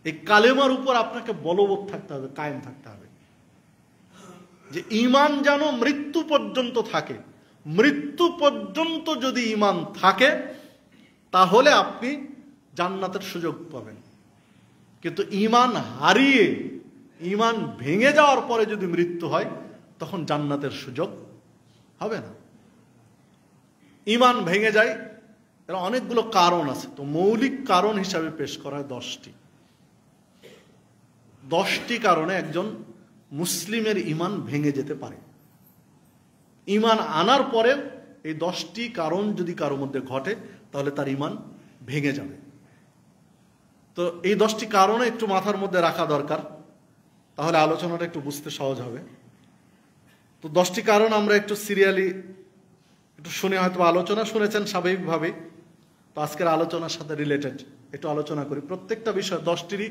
এই কালেমার উপর আপনাকে বলবৎ থাকতে হবে, কায়েম থাকতে হবে, যে ঈমান যেন মৃত্যু পর্যন্ত থাকে। মৃত্যু পর্যন্ত যদি ঈমান থাকে তাহলে আপনি জান্নাতের সুযোগ পাবেন। কিন্তু ঈমান হারিয়ে, ঈমান ভেঙে যাওয়ার পরে যদি মৃত্যু হয়, তখন জান্নাতের সুযোগ হবে না। ঈমান ভেঙে যায়, এর অনেকগুলো কারণ আছে। তো মৌলিক কারণ হিসাবে পেশ করা হয় 10টি। 10টি কারণে একজন মুসলিমের ঈমান ভেঙে যেতে পারে। ঈমান আনার পরে এই 10টি কারণ যদি কারো মধ্যে ঘটে, তাহলে তার ঈমান ভেঙে যাবে। তো এই 10টি কারণে একটু মাথার মধ্যে রাখা দরকার, তাহলে আলোচনাটা একটু বুঝতে সহজ হবে। তো 10টি কারণ আমরা একটু সিরিয়ালি একটু শুনে, হয়তো আলোচনা শুনেছেন স্বাভাবিকভাবে, তো আজকের আলোচনার সাথে রিলেটেড একটু আলোচনা করি। প্রত্যেকটা বিষয় 10টিরই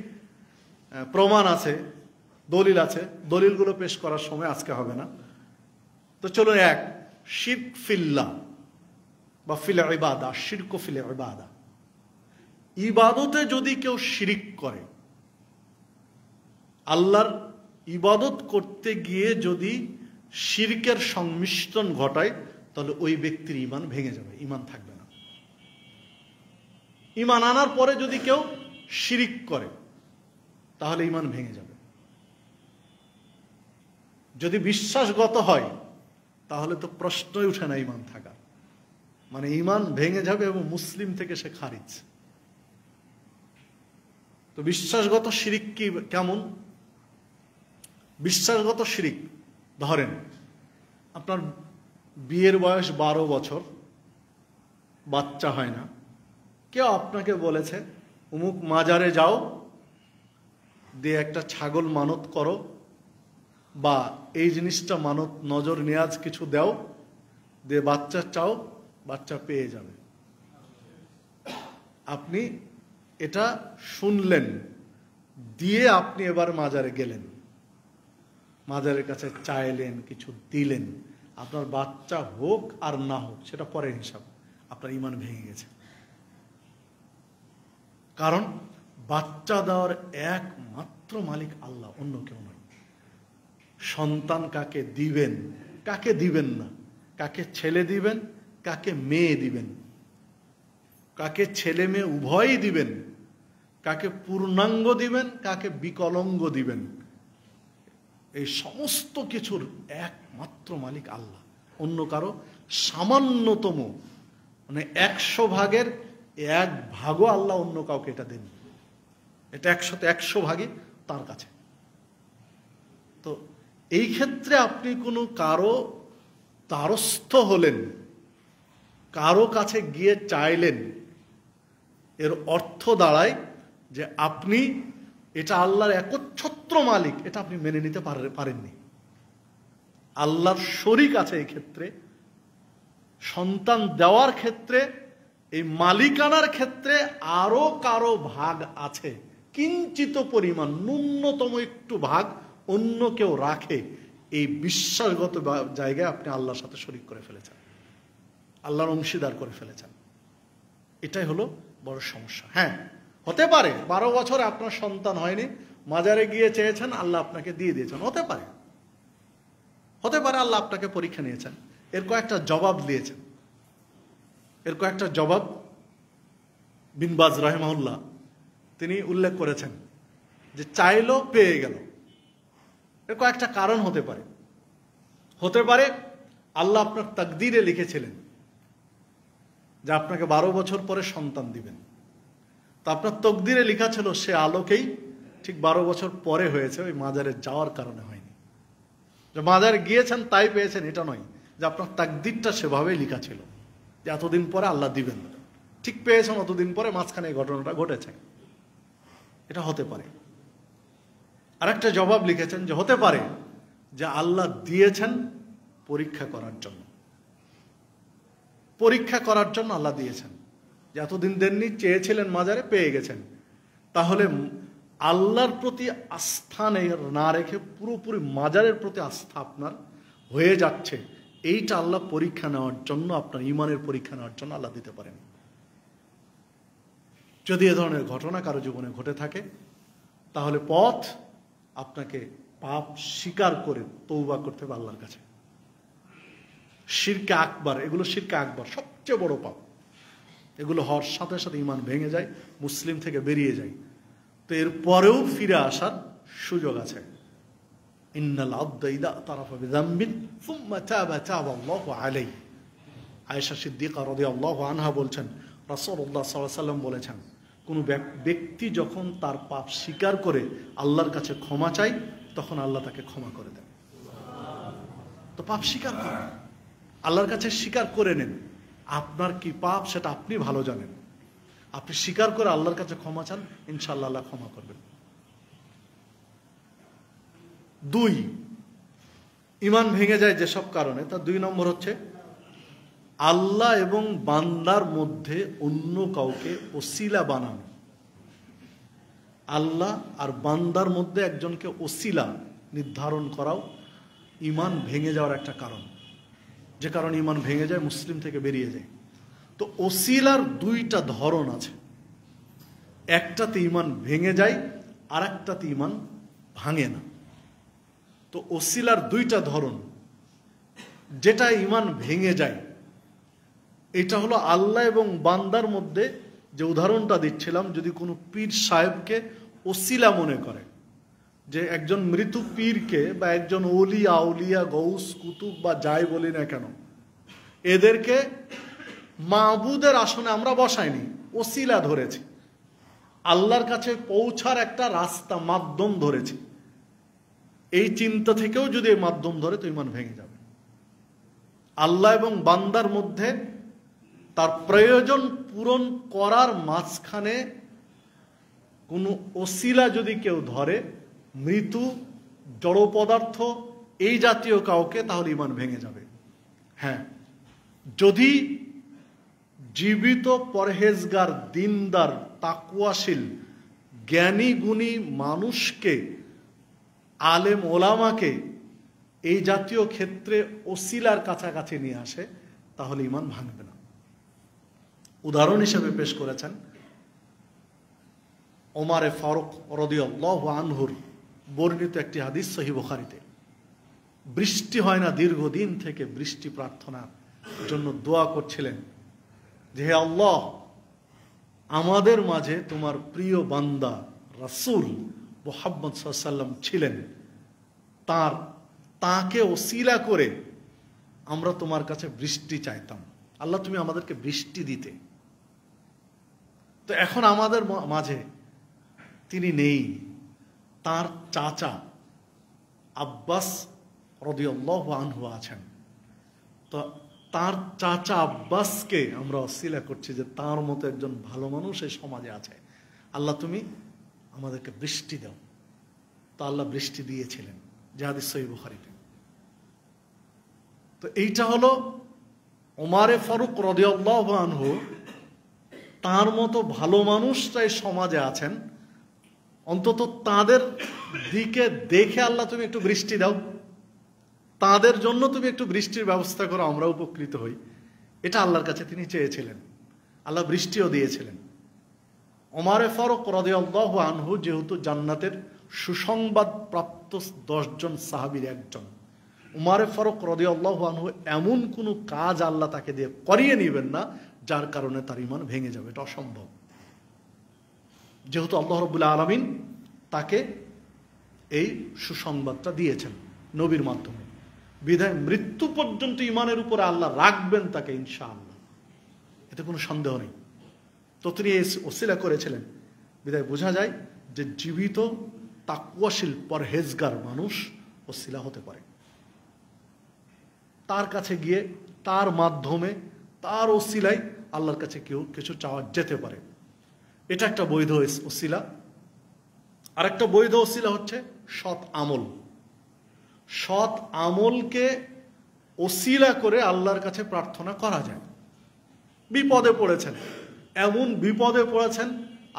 প্রমাণ আছে, দলিল আছে, দলিলগুলো পেশ করার সময় আজকে হবে না। তো চলুন, 1, শিরক ফিল্লাহ বা ফিল ইবাদা, শিরক ফিল ইবাদা, ইবাদতে যদি কেউ শিরিক করে, আল্লাহর ইবাদত করতে গিয়ে যদি শিরকের সংমিশ্রণ ঘটায়, তাহলে ওই ব্যক্তির ঈমান ভেঙে যাবে, ঈমান থাকবে না। ঈমান আনার পরে যদি কেউ শিরিক করে, তাহলে ঈমান ভেঙে যাবে। যদি বিশ্বাসগত হয়, তাহলে তো প্রশ্নই উঠে না ঈমান থাকা, মানে ঈমান ভেঙে যাবে এবং মুসলিম থেকে সে খারিজ। তো বিশ্বাসগত শিরিক কি কেমন? বিশ্বাসগত শিরিক, ধরেন আপনার বিয়ের বয়স 12 বছর, বাচ্চা হয় না, কেউ আপনাকে বলেছে অমুক মাজারে যাও, দিয়ে একটা ছাগল মানত করো, বা এই জিনিসটা মানত, নজর নিয়াজ কিছু দাও, দিয়ে বাচ্চা চাও, বাচ্চা পেয়ে যাবে। আপনি এটা শুনলেন, দিয়ে আপনি এবার মাজারে গেলেন, মাজারের কাছে চাইলেন, কিছু দিলেন, আপনার বাচ্চা হোক আর না হোক সেটা পরের হিসাব, আপনার ঈমান ভেঙে গেছে। কারণ বাচ্চা দেওয়ার একমাত্র মালিক আল্লাহ, অন্য কেউ নয়। সন্তান কাকে দিবেন, কাকে দিবেন না, কাকে ছেলে দিবেন, কাকে মেয়ে দিবেন, কাকে ছেলে মেয়ে উভয়ই দিবেন, কাকে পূর্ণাঙ্গ দিবেন, কাকে বিকলাঙ্গ দিবেন, এই সমস্ত কিছুর একমাত্র মালিক আল্লাহ, অন্য কারো সামান্যতম মানে 100 ভাগের 1 ভাগও আল্লাহ অন্য কাউকে এটা দেন। এটা 100তে 100 ভাগই তার কাছে। তো এই ক্ষেত্রে আপনি কোনো কারো দ্বারস্থ হলেন, কারো কাছে গিয়ে চাইলেন, এর অর্থ দাঁড়ায় যে আপনি এটা আল্লাহর একচ্ছত্র মালিক, এটা আপনি মেনে নিতে পারেননি। আল্লাহর শরীক আছে এই ক্ষেত্রে, সন্তান দেওয়ার ক্ষেত্রে, এই মালিকানার ক্ষেত্রে আরো কারো ভাগ আছে, কিঞ্চিত পরিমাণ, ন্যূনতম একটু ভাগ অন্য কেউ রাখে, এই বিশ্বাসগত জায়গায় আপনি আল্লাহর সাথে শরীক করে ফেলেছেন, আল্লাহর অংশীদার করে ফেলেছেন। এটাই হলো বড় সমস্যা। হ্যাঁ, হতে পারে 12 বছরে আপনার সন্তান হয়নি, মাজারে গিয়ে চেয়েছেন, আল্লাহ আপনাকে দিয়ে দিয়েছেন, হতে পারে, হতে পারে আল্লাহ আপনাকে পরীক্ষা নিয়েছেন, এর কয়েকটা জবাব দিয়েছেন। এর কয়েকটা জবাব বিন বাজ রাহিমাহুল্লাহ তিনি উল্লেখ করেছেন, যে চাইলো পেয়ে গেল। এর কয়েকটা কারণ হতে পারে। হতে পারে আল্লাহ আপনার তাকদীরে লিখেছিলেন যে আপনাকে 12 বছর পরে সন্তান দিবেন, তা আপনার তকদিরে লেখা ছিল সে আলোকেই ঠিক 12 বছর পরে হয়েছে, ওই মাজারে যাওয়ার কারণে হয়নি। যে মাজারে গিয়েছেন তাই পেয়েছেন এটা নয়, যে আপনার তাকদীরটা সেভাবেই লেখা ছিল যে এতদিন পরে আল্লাহ দিবেন, ঠিক পেয়েছেন অতদিন পরে, মাঝখানে এই ঘটনাটা ঘটেছে। এটা হতে পারে। আরেকটা জবাব লিখেছেন যে হতে পারে যে আল্লাহ দিয়েছেন পরীক্ষা করার জন্য, পরীক্ষা করার জন্য আল্লাহ দিয়েছেন, যে এতদিন দেননি, চেয়েছিলেন মাজারে, পেয়ে গেছেন। তাহলে আল্লাহর প্রতি আস্থা না রেখে পুরোপুরি মাজারের প্রতি আস্থা আপনার হয়ে যাচ্ছে, এইটা আল্লাহ পরীক্ষা নেওয়ার জন্য, আপনার ঈমানের পরীক্ষা নেওয়ার জন্য আল্লাহ দিতে পারেন। যদি এ ধরনের ঘটনা কারো জীবনে ঘটে থাকে, তাহলে পথ আপনাকে পাপ স্বীকার করে তওবা করতে হবে আল্লাহর কাছে। শিরকে আকবার, এগুলো শিরকে আকবার, সবচেয়ে বড় পাপ। এগুলো হওয়ার সাথে সাথে ঈমান ভেঙে যায়, মুসলিম থেকে বেরিয়ে যায়। তো এর পরেও ফিরে আসার সুযোগ আছে। ইন্নাল আবদা ইযা তারাফা বিযামবিন সুম্মা তাবা তাবাল্লাহু আলাইহি। আয়েশা সিদ্দিকা রাদিয়াল্লাহু আনহা বলছেন, রাসূলুল্লাহ সাল্লাল্লাহু আলাইহি ওয়াসাল্লাম বলেছেন, কোনো ব্যক্তি যখন তার পাপ স্বীকার করে আল্লাহর কাছে ক্ষমা চায়, তখন আল্লাহ তাকে ক্ষমা করে দেন। তো পাপ স্বীকার করেন, আল্লাহর কাছে স্বীকার করে নেন, আপনার কি পাপ সেটা আপনি ভালো জানেন। আপনি স্বীকার করে আল্লাহর কাছে ক্ষমা চান, ইনশাআল্লাহ আল্লাহ ক্ষমা করবেন। 2, ঈমান ভেঙে যায় যেসব কারণে, তার 2 নম্বর হচ্ছে আল্লাহ এবং বান্দার মধ্যে অন্য কাউকে ওসিলা বানানো। আল্লাহ আর বান্দার মধ্যে একজনকে ওসিলা নির্ধারণ করাও ঈমান ভেঙে যাওয়ার একটা কারণ। যে কারণে ইমান ভেঙে যায়, মুসলিম থেকে বেরিয়ে যায়। তো ওসিলার দুইটা ধরন আছে, একটাতে ইমান ভেঙে যায়, আর একটাতে ইমান ভাঙে না। তো ওসিলার দুইটা ধরন। যেটা ইমান ভেঙে যায় এটা হলো আল্লাহ এবং বান্দার মধ্যে, যে উদাহরণটা দিচ্ছিলাম, যদি কোনো পীর সাহেবকে ওসিলা মনে করে, যে একজন মৃত পীরকে বা একজন ওলি আউলিয়া গৌস কুতুব বা যাই বলি না কেন, এদেরকে মাবুদের আসনে আমরা বসাইনি, ওসিলা ধরেছি, আল্লাহর কাছে পৌঁছার একটা রাস্তা, মাধ্যম ধরেছি। এই চিন্তা থেকেও যদি এই মাধ্যম ধরে তো ইমান ভেঙে যাবে। আল্লাহ এবং বান্দার মধ্যে তার প্রয়োজন পূরণ করার মাঝখানে কোনো ওসিলা যদি কেউ ধরে, মৃত্যু, জড় পদার্থ, এই জাতীয় কাউকে, তাহলে ইমান ভেঙে যাবে। হ্যাঁ, যদি জীবিত পরহেজগার, দিনদার, তাকওয়াশীল, জ্ঞানী গুণী মানুষকে, আলেম ওলামাকে এই জাতীয় ক্ষেত্রে ওসিলার কাছাকাছি নিয়ে আসে, তাহলে ইমান ভাঙবে না। উদাহরণ হিসেবে পেশ করেছেন ওমরে ফারুক রাদিয়াল্লাহু আনহুর বর্ণিত একটি হাদিস সহিহ বুখারীতে। বৃষ্টি হয় না, দীর্ঘদিন থেকে বৃষ্টি প্রার্থনার জন্য দোয়া করছিলেন যে হে আল্লাহ, আমাদের মাঝে তোমার প্রিয় বান্দা রাসূল মুহাম্মদ সাল্লাল্লাহু আলাইহি ওয়াসাল্লাম ছিলেন, তাকে ওসিলা করে আমরা তোমার কাছে বৃষ্টি চাইতাম, আল্লাহ তুমি আমাদেরকে বৃষ্টি দিতে। তো এখন আমাদের মাঝে তিনি নেই, তার চাচা আব্বাস রাদিয়াল্লাহু আনহু আছেন। তো তার চাচা আব্বাসকে আমরা ওসিলা করছি যে তার মতো একজন ভালো মানুষ এই সমাজে আছে, আল্লাহ তুমি আমাদেরকে বৃষ্টি দাও। তো আল্লাহ বৃষ্টি দিয়েছিলেন, যে হাদিস সহিহ বুখারীতে। তো এইটা হলো ওমরে ফারুক রাদিয়াল্লাহু আনহু, তার মতো ভালো মানুষরাই সমাজে আছেন, অন্তত তাদের দিকে দেখে আল্লাহ তুমি একটু বৃষ্টি দাও, তাদের জন্য তুমি একটু বৃষ্টির ব্যবস্থা করো, আমরা উপকৃত হই। এটা আল্লাহর কাছে তিনি চেয়েছিলেন, আল্লাহ বৃষ্টিও দিয়েছিলেন। ওমরে ফারুক রাদিয়াল্লাহু আনহু যেহেতু জান্নাতের সুসংবাদ প্রাপ্ত 10 জন সাহাবীর একজন, ওমরে ফারুক রাদিয়াল্লাহু আনহু এমন কোনো কাজ আল্লাহ তাকে দিয়ে করিয়ে নেবেন না যার কারণে তার ঈমান ভেঙে যাবে, এটা অসম্ভব। যেহেতু আল্লাহ রাব্বুল আলামিন তাকে এই সুসংবাদটা দিয়েছেন নবীর মাধ্যমে, বিধায় মৃত্যু পর্যন্ত ঈমানের উপরে আল্লাহ রাখবেন তাকে ইনশাআল্লাহ, এতে কোনো সন্দেহ নেই। তো তিনি এই ওসিলা করেছিলেন, বিধায় বোঝা যায় যে জীবিত তাকওয়াশীল পরহেজগার মানুষ ওসিলা হতে পারে। তার কাছে গিয়ে, তার মাধ্যমে, তার ওসিলায় আল্লাহর কাছে কেউ কিছু চাওয়া যেতে পারে, এটা একটা বৈধ ওসিলা। আর একটা বৈধ ওসিলা হচ্ছে সৎ আমল। সৎ আমলকে ওসিলা করে আল্লাহর কাছে প্রার্থনা করা যায়। বিপদে পড়েছেন, এমন বিপদে পড়েছেন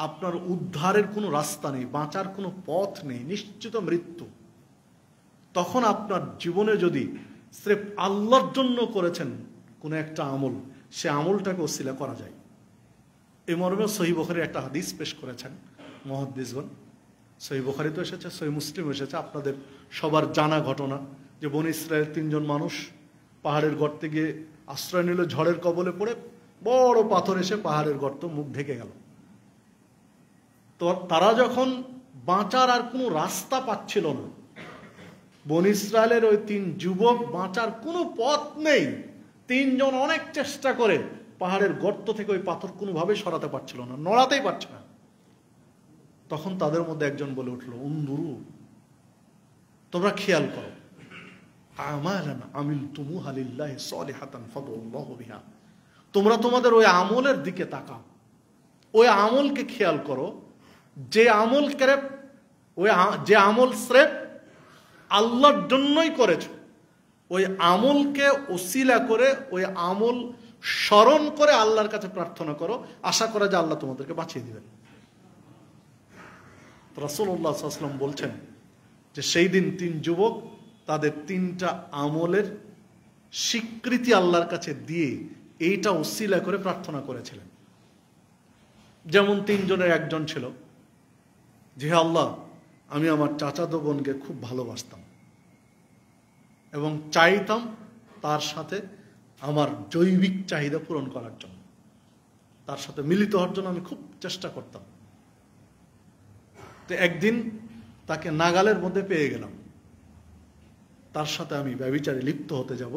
আপনার উদ্ধারের কোনো রাস্তা নেই, বাঁচার কোনো পথ নেই, নিশ্চিত মৃত্যু। তখন আপনার জীবনে যদি স্রেফ আল্লাহর জন্য করেছেন কোনো একটা আমল, সে আমলটাকে ওসিলা করা যায়। এই মর্মে সহিহ বুখারীর একটা হাদিস পেশ করেছেন মুহাদ্দিসগণ। সহিহ বুখারী তো এসেছে, সহিহ মুসলিম এসেছে, আপনাদের সবার জানা ঘটনা যে বনী ইসরায়েল 3 জন মানুষ পাহাড়ের গর্তে গিয়ে আশ্রয় নিল, ঝড়ের কবলে পড়ে বড় পাথর এসে পাহাড়ের গর্ত মুখ ঢেকে গেল। তো তারা যখন বাঁচার আর কোনো রাস্তা পাচ্ছিল না, বনী ইসরায়েলের ওই 3 যুবক, বাঁচার কোনো পথ নেই, 3 জন অনেক চেষ্টা করে পাহাড়ের গর্ত থেকে ওই পাথর কোনোভাবে সরাতে পারছিল না, নড়াতেই পারছে না। তখন তাদের মধ্যে একজন বলে উঠল, উনদুরু, তোমরা খেয়াল করো, আমালান আমিলতুমুহা লিল্লাহি সলিহাতান ফাদুল্লাহু বিহা, তোমরা তোমাদের ওই আমলের দিকে তাকাও, ওই আমলকে খেয়াল করো, যে আমল স্রেফ আল্লাহর জন্যই করেছো, ওই আমলকে ওসিলা করে, ওই আমল স্মরণ করে আল্লাহর কাছে প্রার্থনা করো, আশা করা যে আল্লাহ তোমাদেরকে বাঁচিয়ে দিবেন। রাসূলুল্লাহ সাল্লাল্লাহু আলাইহি ওয়াসাল্লাম বলছেন যে সেই দিন 3 যুবক তাদের 3টা আমলের স্বীকৃতি আল্লাহর কাছে দিয়ে এইটা উসিলা করে প্রার্থনা করেছিলেন। যেমন 3 জনের একজন ছিল যে, হে আল্লাহ, আমি আমার চাচাতো বোনকে খুব ভালোবাসতাম এবং চাইতাম তার সাথে আমার জৈবিক চাহিদা পূরণ করার জন্য, তার সাথে মিলিত হওয়ার জন্য আমি খুব চেষ্টা করতাম। তো একদিন তাকে নাগালের মধ্যে পেয়ে গেলাম, তার সাথে আমি ব্যভিচারে লিপ্ত হতে যাব।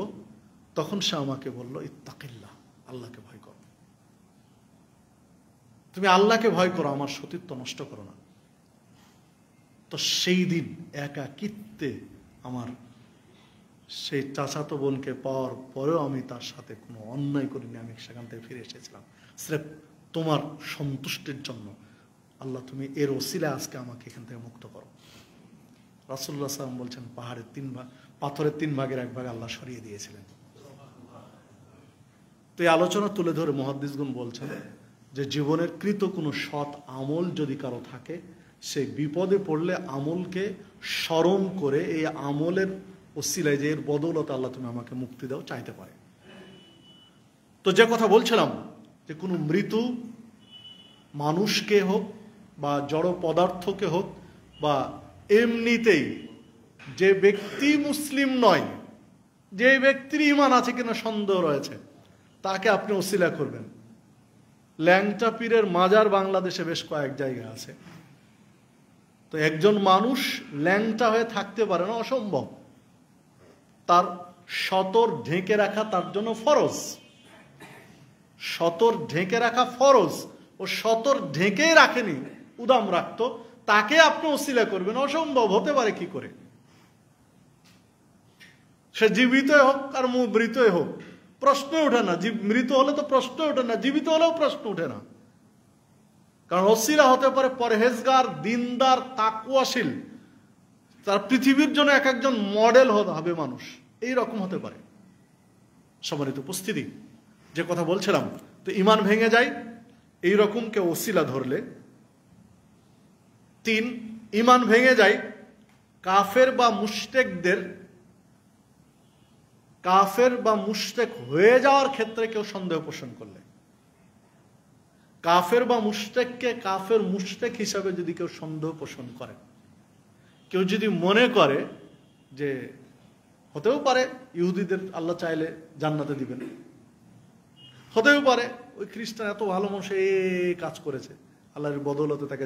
তখন সে আমাকে বলল, ইত্তাকিল্লাহ, আল্লাহকে ভয় করো, তুমি আল্লাহকে ভয় করো, আমার সতীত্ব নষ্ট করো না। তো সেই দিন একাকিত্বে আমার সেই চাচাতো বোনকে পাওয়ার পরেও আমি তার সাথে কোনো অন্যায় করিনি, আমি সেখান থেকে ফিরে এসেছিলাম স্রেফ তোমার সন্তুষ্টির জন্য। আল্লাহ, তুমি এর ওসিলায় আজকে আমাকে এখান থেকে মুক্ত করো। রাসূলুল্লাহ সাল্লাল্লাহু আলাইহি ওয়াসাল্লাম বলছেন, পাহাড়ের 3 ভাগ, পাথরের 3 ভাগের 1 ভাগ আল্লাহ সরিয়ে দিয়েছিলেন। তো এই আলোচনা তুলে ধরে মুহাদ্দিসগণ বলছেন যে জীবনের কৃত কোনো সৎ আমল যদি কারো থাকে, সে বিপদে পড়লে আমলকে স্মরণ করে এই আমলের ওসিলায় যে এর বদৌলতে আল্লাহ তুমি আমাকে মুক্তি দাও চাইতে পারে। তো যে কথা বলছিলাম যে কোনো মৃত মানুষকে হোক বা জড় পদার্থকে হোক বা এমনিতেই যে ব্যক্তি মুসলিম নয়, যে ব্যক্তির ঈমান আছে কিনা সন্দেহ রয়েছে, তাকে আপনি ওসিলা করবেন। ল্যাংটা পীরের মাজার বাংলাদেশে বেশ কয়েক জায়গা আছে। তো একজন মানুষ ল্যাংটা হয়ে থাকতে পারে না, অসম্ভব। তার সতর ঢেকে রাখা তার জন্য ফরজ, সতর ঢেকে রাখা ফরজ। ও সতর ঢেকেই রাখেনি, উদাম রাখতো, তাকে আপনি ওসিলা করবেন, অসম্ভব। হতে পারে কি করে? সে জীবিত হোক আর মৃতই হোক, প্রশ্ন ওঠে না। মৃত হলে তো প্রশ্ন ওঠে না, জীবিত হলেও প্রশ্ন ওঠে না। কারণ ওসিলা হতে পারে পরহেজগার, দিনদার, তাকওয়াশীল, তার পৃথিবীর জন্য এক একজন মডেল হবে মানুষ, এই রকম হতে পারে। সম্মানিত উপস্থিতি, যে কথা বলছিলাম, তো ঈমান ভেঙে যায় এই রকম কেউ ওসিলা ধরলে। 3, ঈমান ভেঙে যায় কাফের বা মুশরিক হয়ে যাওয়ার ক্ষেত্রে কেউ সন্দেহ পোষণ করলে। কাফের বা মুশরিককে কাফের মুশরিক হিসাবে যদি কেউ সন্দেহ পোষণ করে, কেউ যদি মনে করে যে হতেও পারে ইহুদিদের আল্লাহ চাইলে জান্নাতে দিবেন, হতেও পারে ওই খ্রিস্টান এত ভালো মানুষ এই কাজ করেছে, আল্লাহর বদৌলতে তাকে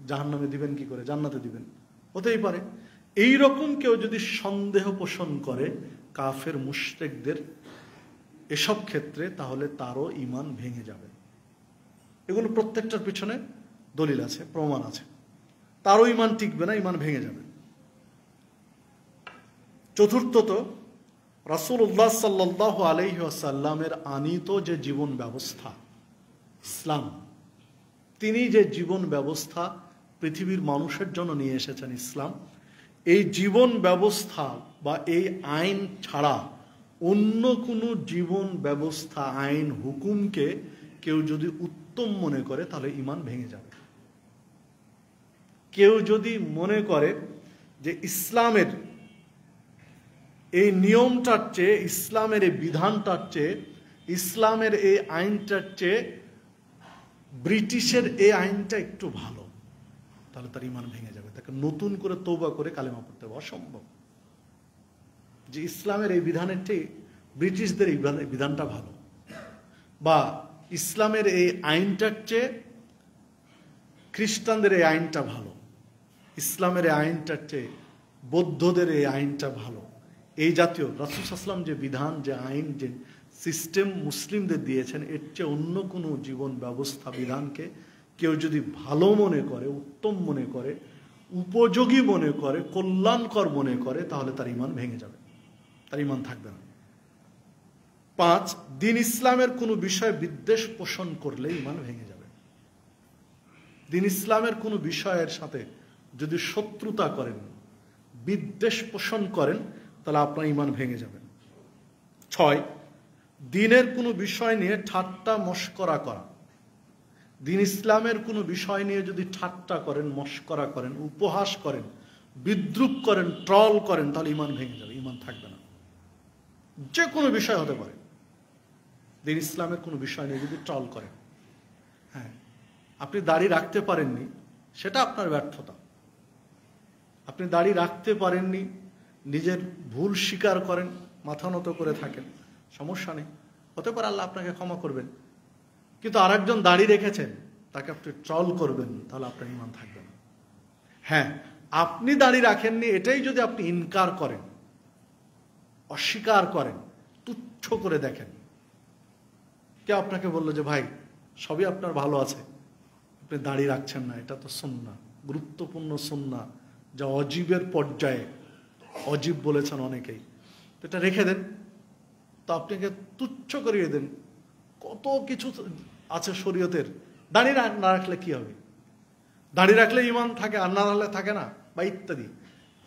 জাহান্নামে দিবেন কি করে, জান্নাতে দিবেন, হতেই পারে। এই রকম কেউ যদি সন্দেহ পোষণ করে কাফের মুশরিকদের এসব ক্ষেত্রে, তাহলে তারও ঈমান ভেঙে যাবে। এগুলো প্রত্যেকটার পিছনে দলিল আছে, প্রমাণ আছে। তারও ঈমান টিকবে না, ঈমান ভেঙে যাবে। চতুর্থত, রাসূলুল্লাহ সাল্লাল্লাহু আলাইহি ওয়াসাল্লামের আনীত যে জীবন ব্যবস্থা ইসলাম, তিনি যে জীবন ব্যবস্থা পৃথিবীর মানুষের জন্য নিয়ে এসেছেন ইসলাম, এই জীবন ব্যবস্থা বা এই আইন ছাড়া অন্য কোনো জীবন ব্যবস্থা, আইন, হুকুমকে কেউ যদি উত্তম মনে করে তাহলে ঈমান ভেঙে যাবে। কেউ যদি মনে করে যে ইসলামের এই নিয়মটার চেয়ে, ইসলামের এই বিধানটার চেয়ে, ইসলামের এই আইনটার চেয়ে ব্রিটিশের এই আইনটা একটু ভালো, তাহলে তার ঈমান ভেঙে যাবে। তাকে নতুন করে তওবা করে কালেমা পড়তে হবে, অসম্ভব। যে ইসলামের এই বিধানের চেয়ে ব্রিটিশদের এই বিধানটা ভালো, বা ইসলামের এই আইনটার চেয়ে খ্রিস্টানদের এই আইনটা ভালো, ইসলামের এই আইনটার চেয়ে বৌদ্ধদের এই আইনটা ভালো, এই জাতীয় রাসূল সাল্লাল্লাহু আলাইহি ওয়াসাল্লাম যে বিধান, যে আইন, যে সিস্টেম মুসলিমদের দিয়েছেন, এর চেয়ে অন্য কোনো জীবন ব্যবস্থা, বিধানকে কেউ যদি ভালো মনে করে, উত্তম মনে করে, উপযোগী মনে করে, কল্যাণকর মনে করে, তাহলে তার ঈমান ভেঙে যাবে, তার ঈমান থাকবে না। 5, দ্বীন ইসলামের কোনো বিষয়ে বিদ্বেষ পোষণ করলে ঈমান ভেঙে যাবে। দ্বীন ইসলামের কোনো বিষয়ের সাথে যদি শত্রুতা করেন, বিদ্বেষ পোষণ করেন, তাহলে আপনার ঈমান ভেঙে যাবে। 6, দ্বীনের কোনো বিষয় নিয়ে ঠাট্টা মশকরা করা। দ্বীন ইসলামের কোনো বিষয় নিয়ে যদি ঠাট্টা করেন, মশকরা করেন, উপহাস করেন, বিদ্রূপ করেন, ট্রল করেন, তাহলে ঈমান ভেঙে যাবে, ঈমান থাকবে না। যে কোনো বিষয় হতে পারে, দিন ইসলামের কোনো বিষয় নিয়ে যদি ট্রল করেন, হ্যাঁ, আপনি দাড়ি রাখতে পারেননি, সেটা আপনার ব্যর্থতা। আপনি দাড়ি রাখতে পারেননি, নিজের ভুল স্বীকার করেন, মাথা নত করে থাকেন, সমস্যা নেই, হতে পারে আল্লাহ আপনাকে ক্ষমা করবেন। কিন্তু আরেকজন দাড়ি রেখেছেন, তাকে আপনি ট্রল করবেন, তাহলে আপনার ঈমান থাকবে না। হ্যাঁ, আপনি দাড়ি রাখেননি এটাই যদি আপনি ইনকার করেন, অস্বীকার করেন, তুচ্ছ করে দেখেন, কে আপনাকে বললো যে ভাই সবই আপনার ভালো আছে, আপনি দাড়ি রাখছেন না, এটা তো সুন্নাহ, গুরুত্বপূর্ণ সুন্নাহ, যা অজীবের পর্যায়ে, অজীব বলেছেন অনেকেই, তো এটা রেখে দেন, তো আপনাকে তুচ্ছ করিয়ে দেন। কত কিছু আছে শরীয়তের, দাড়ি না রাখলে কি হবে, দাড়ি রাখলে ঈমান থাকে আর না রাখলে থাকে না, বা ইত্যাদি,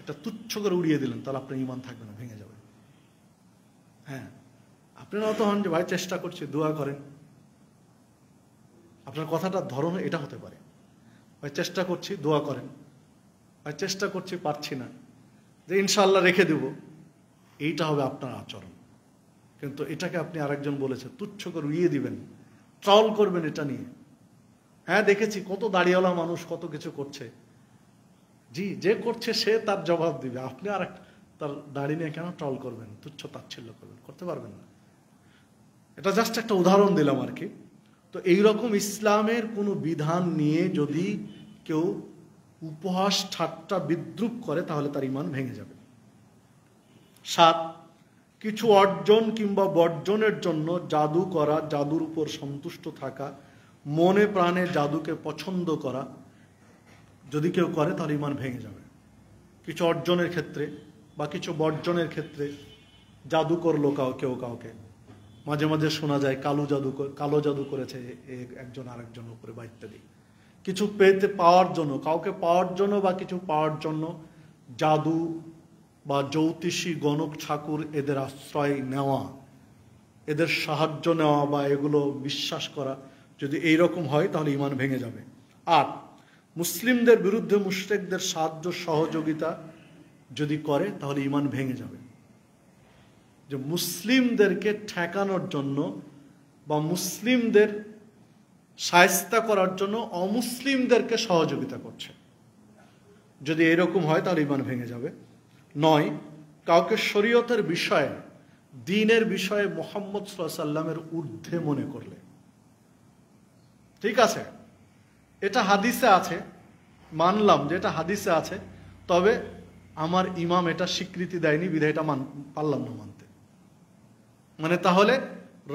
এটা তুচ্ছ করে উড়িয়ে দিলেন, তাহলে আপনার ঈমান থাকবে না, ভেঙে যাবে। হ্যাঁ, আপনি নত হন যে ভাই চেষ্টা করছি, দোয়া করেন, আপনার কথাটার ধরন এটা হতে পারে, ভাই চেষ্টা করছি, দোয়া করেন, ভাই চেষ্টা করছি, পারছি না, যে ইনশাআল্লাহ রেখে দেব, এইটা হবে আপনার আচরণ। কিন্তু এটাকে আপনি আরেকজন বলেছে তুচ্ছ করে উড়িয়ে দিবেন, ট্রল করবেন এটা নিয়ে। হ্যাঁ, দেখেছি কত দাড়িওয়ালা মানুষ কত কিছু করছে, জি, যে করছে সে তার জবাব দিবে, আপনি আর তার দাড়ি নিয়ে কেন ট্রল করবেন, তুচ্ছ তাচ্ছিল্য করবেন, করতে পারবেন না। এটা জাস্ট একটা উদাহরণ দিলাম আর কি। তো এইরকম ইসলামের কোনো বিধান নিয়ে যদি কেউ উপহাস, ঠাট্টা, বিদ্রূপ করে, তাহলে তার ঈমান ভেঙে যাবে। 7, কিছু অর্জন কিংবা বর্জনের জন্য জাদু করা, জাদুর উপর সন্তুষ্ট থাকা, মনে প্রাণে জাদুকে পছন্দ করা, যদি কেউ করে তাহলে ঈমান ভেঙে যাবে। কিছু অর্জনের ক্ষেত্রে বা কিছু বর্জনের ক্ষেত্রে জাদু করলো কেউ কাউকে, মাঝে মাঝে শোনা যায় কালো জাদু করেছে একজন আরেকজন উপরে বা ইত্যাদি। কিছু পাওয়ার জন্য, কাউকে পাওয়ার জন্য বা কিছু পাওয়ার জন্য জাদু বা জ্যোতিষী, গণক ঠাকুর এদের আশ্রয় নেওয়া, এদের সাহায্য নেওয়া বা এগুলো বিশ্বাস করা, যদি এইরকম হয় তাহলে ঈমান ভেঙে যাবে। 8, মুসলিমদের বিরুদ্ধে মুশরিকদের সাহায্য সহযোগিতা যদি করে তাহলে ঈমান ভেঙে যাবে। যে মুসলিমদেরকে ঠেকানোর জন্য বা মুসলিমদের শায়েস্তা করার জন্য অমুসলিমদেরকে সহযোগিতা করছে, যদি এরকম হয় তাহলে ঈমান ভেঙে যাবে। 9, কাউকে শরীয়তের বিষয়ে, দ্বীনের বিষয়ে মুহাম্মদ সাল্লাল্লাহু আলাইহি ওয়াসাল্লামের ঊর্ধ্বে মনে করলে, ঠিক আছে, এটা হাদিসে আছে, মানলাম যে এটা হাদিসে আছে, তবে আমার ইমাম এটা স্বীকৃতি দেয়নি বিধায় এটা পারলাম না মানতে, মানে তাহলে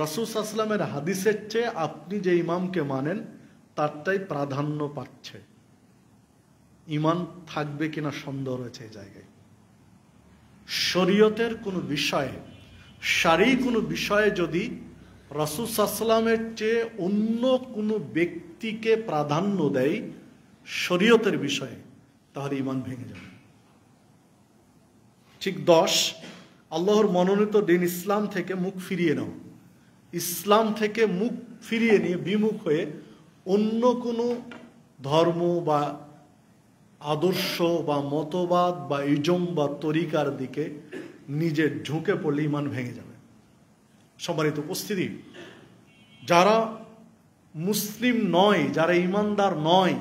রাসূল সাল্লাল্লাহু আলাইহি ওয়াসাল্লামের হাদিসের চেয়ে আপনি যে ইমামকে মানেন তারটাই প্রাধান্য পাচ্ছে, ঈমান থাকবে কিনা সন্দেহ রয়েছে এই জায়গায়। শরীয়তের কোনো বিষয়ে, শারঈ কোনো বিষয়ে যদি রাসূল সাল্লাল্লাহু আলাইহি ওয়াসাল্লামের চেয়ে অন্য কোনো ব্যক্তিকে প্রাধান্য দেয় শরীয়তের বিষয়ে, তাহলে ঈমান ভেঙে যাবে। ঠিক 10, আল্লাহর মনোনীত দ্বীন ইসলাম থেকে মুখ ফিরিয়ে নাও, ইসলাম থেকে মুখ ফিরিয়ে নিয়ে বিমুখ হয়ে অন্য কোনো ধর্ম বা আদর্শ বা মতবাদ বা ইজম বা তরিকার দিকে নিজে ঝুঁকে পড়লে ঈমান ভেঙে যাবে। সম্মানিত উপস্থিতি, যারা মুসলিম নয়, যারা ঈমানদার নয়,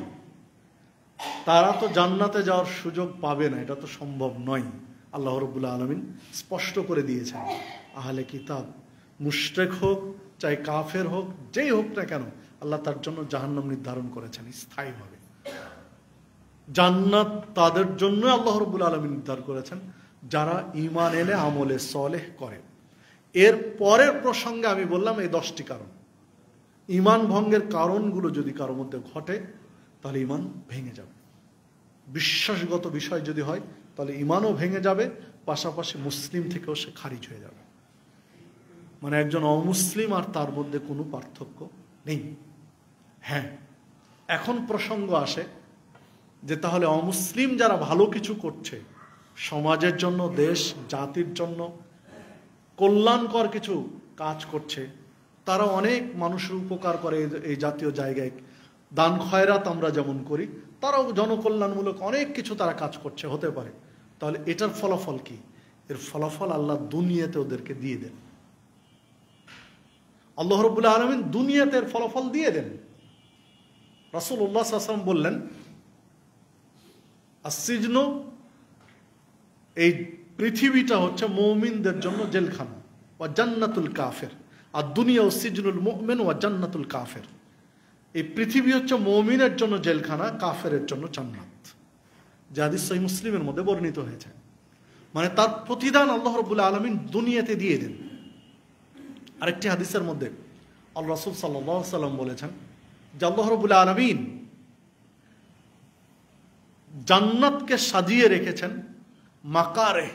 তারা তো জান্নাতে যাওয়ার সুযোগ পাবে না, এটা তো সম্ভব নয়। আল্লাহ রাব্বুল আলামিন স্পষ্ট করে দিয়েছেন, আহলে কিতাব, মুশরিক হোক চাই কাফের হোক, যেই হোক না কেন, আল্লাহ তার জন্য জাহান্নাম নির্ধারণ করেছেন স্থায়ীভাবে। জান্নাত তাদের জন্য আল্লাহ রাব্বুল আলামিন নির্ধারণ করেছেন যারা ঈমান এনে আমলে সলেহ করে। এর পরের প্রসঙ্গে আমি বললাম এই 10টি কারণ, ঈমান ভঙ্গের কারণগুলো যদি কারোর মধ্যে ঘটে তাহলে ঈমান ভেঙে যাবে। বিশ্বাসগত বিষয় যদি হয় তাহলে ঈমানও ভেঙে যাবে, পাশাপাশি মুসলিম থেকেও সে খারিজ হয়ে যাবে, মানে একজন অমুসলিম আর তার মধ্যে কোনো পার্থক্য নেই। হ্যাঁ, এখন প্রসঙ্গ আসে যে তাহলে অমুসলিম যারা ভালো কিছু করছে, সমাজের জন্য, দেশ জাতির জন্য কল্যাণকর কিছু কাজ করছে, তারা অনেক মানুষের উপকার করে এই জাতীয় জায়গায়, দান খয়রাত আমরা যেমন করি, তারাও জনকল্যাণমূলক অনেক কিছু তারা কাজ করছে, হতে পারে, তাহলে এটার ফলাফল কি? এর ফলাফল আল্লাহ দুনিয়াতে ওদেরকে দিয়ে দেন। আল্লাহ রাব্বুল আলামিন দুনিয়াতে এর ফলাফল দিয়ে দেন। রাসূলুল্লাহ সাল্লাল্লাহু আলাইহি ওয়াসাল্লাম বললেন, আসিজনু, এই পৃথিবীটা হচ্ছে মুমিনদের জন্য জেলখানা, ওয়া জান্নাতুল কাফির, আর দুনিয়া সিজনুল মুমিন ওয়া জান্নাতুল কাফির। এই পৃথিবী হচ্ছে মুমিনের জন্য জেলখানা, কাফেরের জন্য জান্নাত। যে হাদিস সহিহ মুসলিমের মধ্যে বর্ণিত হয়েছে। মানে তার প্রতিদান আল্লাহ রাব্বুল আলামিন দুনিয়াতে দিয়ে দেন। আরেকটি হাদিসের মধ্যে আল্লাহ রাসূল সাল্লাল্লাহু আলাইহি ওয়াসাল্লাম বলেছেন যে আল্লাহ রাব্বুল আলামিন জান্নাতকে সাজিয়ে রেখেছেন মাকারে,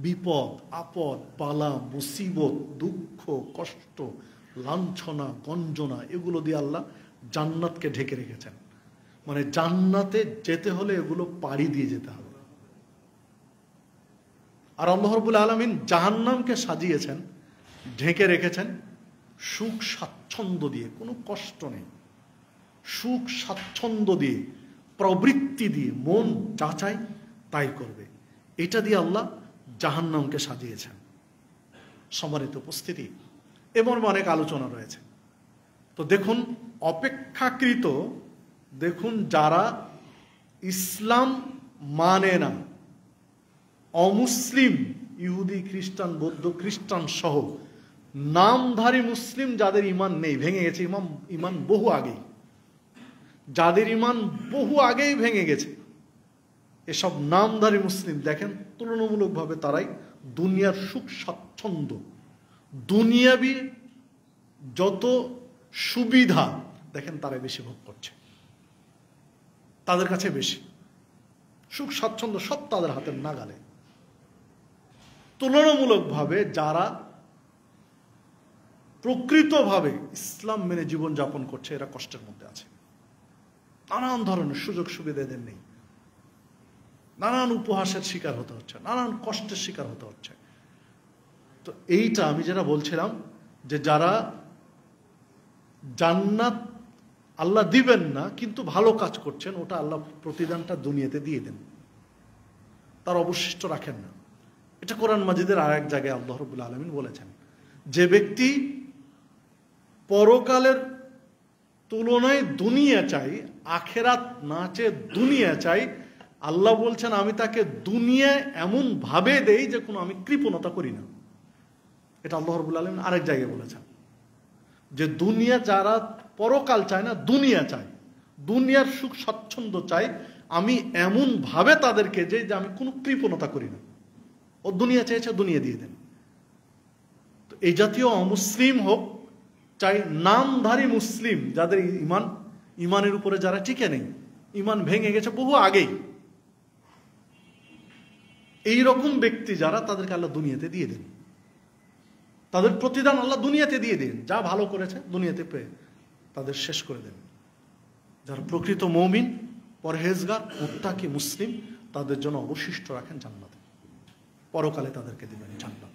বিপদ আপদ, বালা মুসিবত, দুঃখ কষ্ট, লাঞ্ছনা গঞ্জনা, এগুলো দিয়ে আল্লাহ জান্নাতকে ঢেকে রেখেছেন। মানে জান্নাতে যেতে হলে এগুলো পাড়ি দিয়ে যেতে হবে। আর আল্লাহ রাব্বুল আলামিন জাহান্নামকে সাজিয়েছেন, ঢেকে রেখেছেন সুখ স্বাচ্ছন্দ্য দিয়ে, কোনো কষ্ট নেই, সুখ স্বাচ্ছন্দ্য দিয়ে, প্রবৃত্তি দিয়ে, মন যা চায় তাই করবে, এটা দিয়ে আল্লাহ জাহান্নামকে সাজিয়েছেন। সম্মানিত উপস্থিতি, এমন অনেক আলোচনা রয়েছে। তো দেখুন, অপেক্ষাকৃত দেখুন, যারা ইসলাম মানে না, অমুসলিম, ইহুদি খ্রিস্টান বৌদ্ধ খ্রিস্টান সহ নামধারী মুসলিম যাদের ইমান নেই, ভেঙে গেছে ইমান বহু আগেই, যাদের ইমান বহু আগেই ভেঙে গেছে, এসব নামধারী মুসলিম দেখেন তুলনামূলকভাবে তারাই দুনিয়ার সুখ স্বাচ্ছন্দ্য, দুনিয়াবি যত সুবিধা দেখেন তারাই বেশি ভোগ করছে, তাদের কাছে বেশি সুখ স্বাচ্ছন্দ্য সব তাদের হাতের নাগালে। তুলনামূলকভাবে যারা প্রকৃতভাবে ইসলাম মেনে জীবনযাপন করছে এরা কষ্টের মধ্যে আছে, নানান ধরনের সুযোগ সুবিধা এদের নেই, নানান উপহাসের শিকার হতে হচ্ছে, নানান কষ্টের শিকার হতে হচ্ছে। তো এইটা আমি যেটা বলছিলাম যে যারা জান্নাত আল্লাহ দিবেন না কিন্তু ভালো কাজ করছেন, ওটা আল্লাহ প্রতিদানটা দুনিয়াতে দিয়ে দেন, তার অবশিষ্ট রাখেন না। এটা কোরআন মাজিদের আর এক জায়গায় আল্লাহ রাব্বুল আলামিন বলেছেন, যে ব্যক্তি পরকালের তুলনায় দুনিয়া চাই, আখেরাত না চেয়ে দুনিয়া চাই, আল্লাহ বলছেন আমি তাকে দুনিয়া এমন ভাবে দেই যে কোনো আমি কৃপণতা করি না। এটা আল্লাহ রাব্বুল আলামিন আরেক জায়গায় বলেছেন যে দুনিয়া যারা পরকাল চায় না, দুনিয়া চায়, দুনিয়ার সুখ স্বাচ্ছন্দ্য চায়, আমি এমন ভাবে তাদেরকে যে আমি কোনো কৃপণতা করি না, ও দুনিয়া চেয়েছে দুনিয়া দিয়ে দেন। তো এই জাতীয় অমুসলিম হোক, চাই নামধারী মুসলিম, যাদের ইমানের উপরে যারা টিকে নেই, ইমান ভেঙে গেছে বহু আগেই, এই রকম ব্যক্তি যারা, তাদেরকে আল্লাহ দুনিয়াতে দিয়ে দেন, তাদের প্রতিদান আল্লাহ দুনিয়াতে দিয়ে দেন, যা ভালো করেছে দুনিয়াতে পেয়ে তাদের শেষ করে দেন। যারা প্রকৃত মুমিন, পরহেজগার, মুত্তাকি মুসলিম, তাদের জন্য অবশিষ্ট রাখেন জান্নাতে, পরকালে তাদেরকে দিবেন জান্নাত,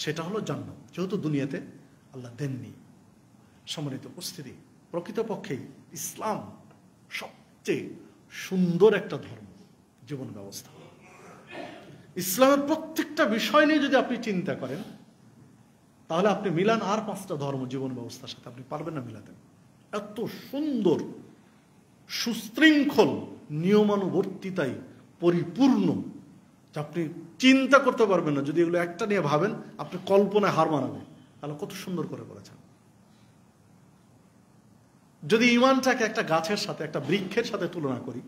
সেটা হলো জান্নাত, যেহেতু দুনিয়াতে আল্লাহ দেননি। সম্মানিত উপস্থিতি, প্রকৃতপক্ষেই ইসলাম সবচেয়ে সুন্দর একটা ধর্ম, জীবন ব্যবস্থা। ইসলামের প্রত্যেকটা বিষয় নিয়ে যদি আপনি চিন্তা করেন, তাহলে আপনি মিলান আর 5টা ধর্ম জীবন ব্যবস্থার সাথে, আপনি পারবেন না মিলাতে। এত সুন্দর, সুশৃঙ্খল, নিয়মানুবর্তিতায় পরিপূর্ণ, যে আপনি চিন্তা করতে পারবেন না। যদি এগুলো একটা নিয়ে ভাবেন, আপনি কল্পনায় হার মানাবে, তাহলে কত সুন্দর করে করেছেন। যদি ইমানটাকে একটা গাছের সাথে, একটা বৃক্ষের সাথে তুলনা করি,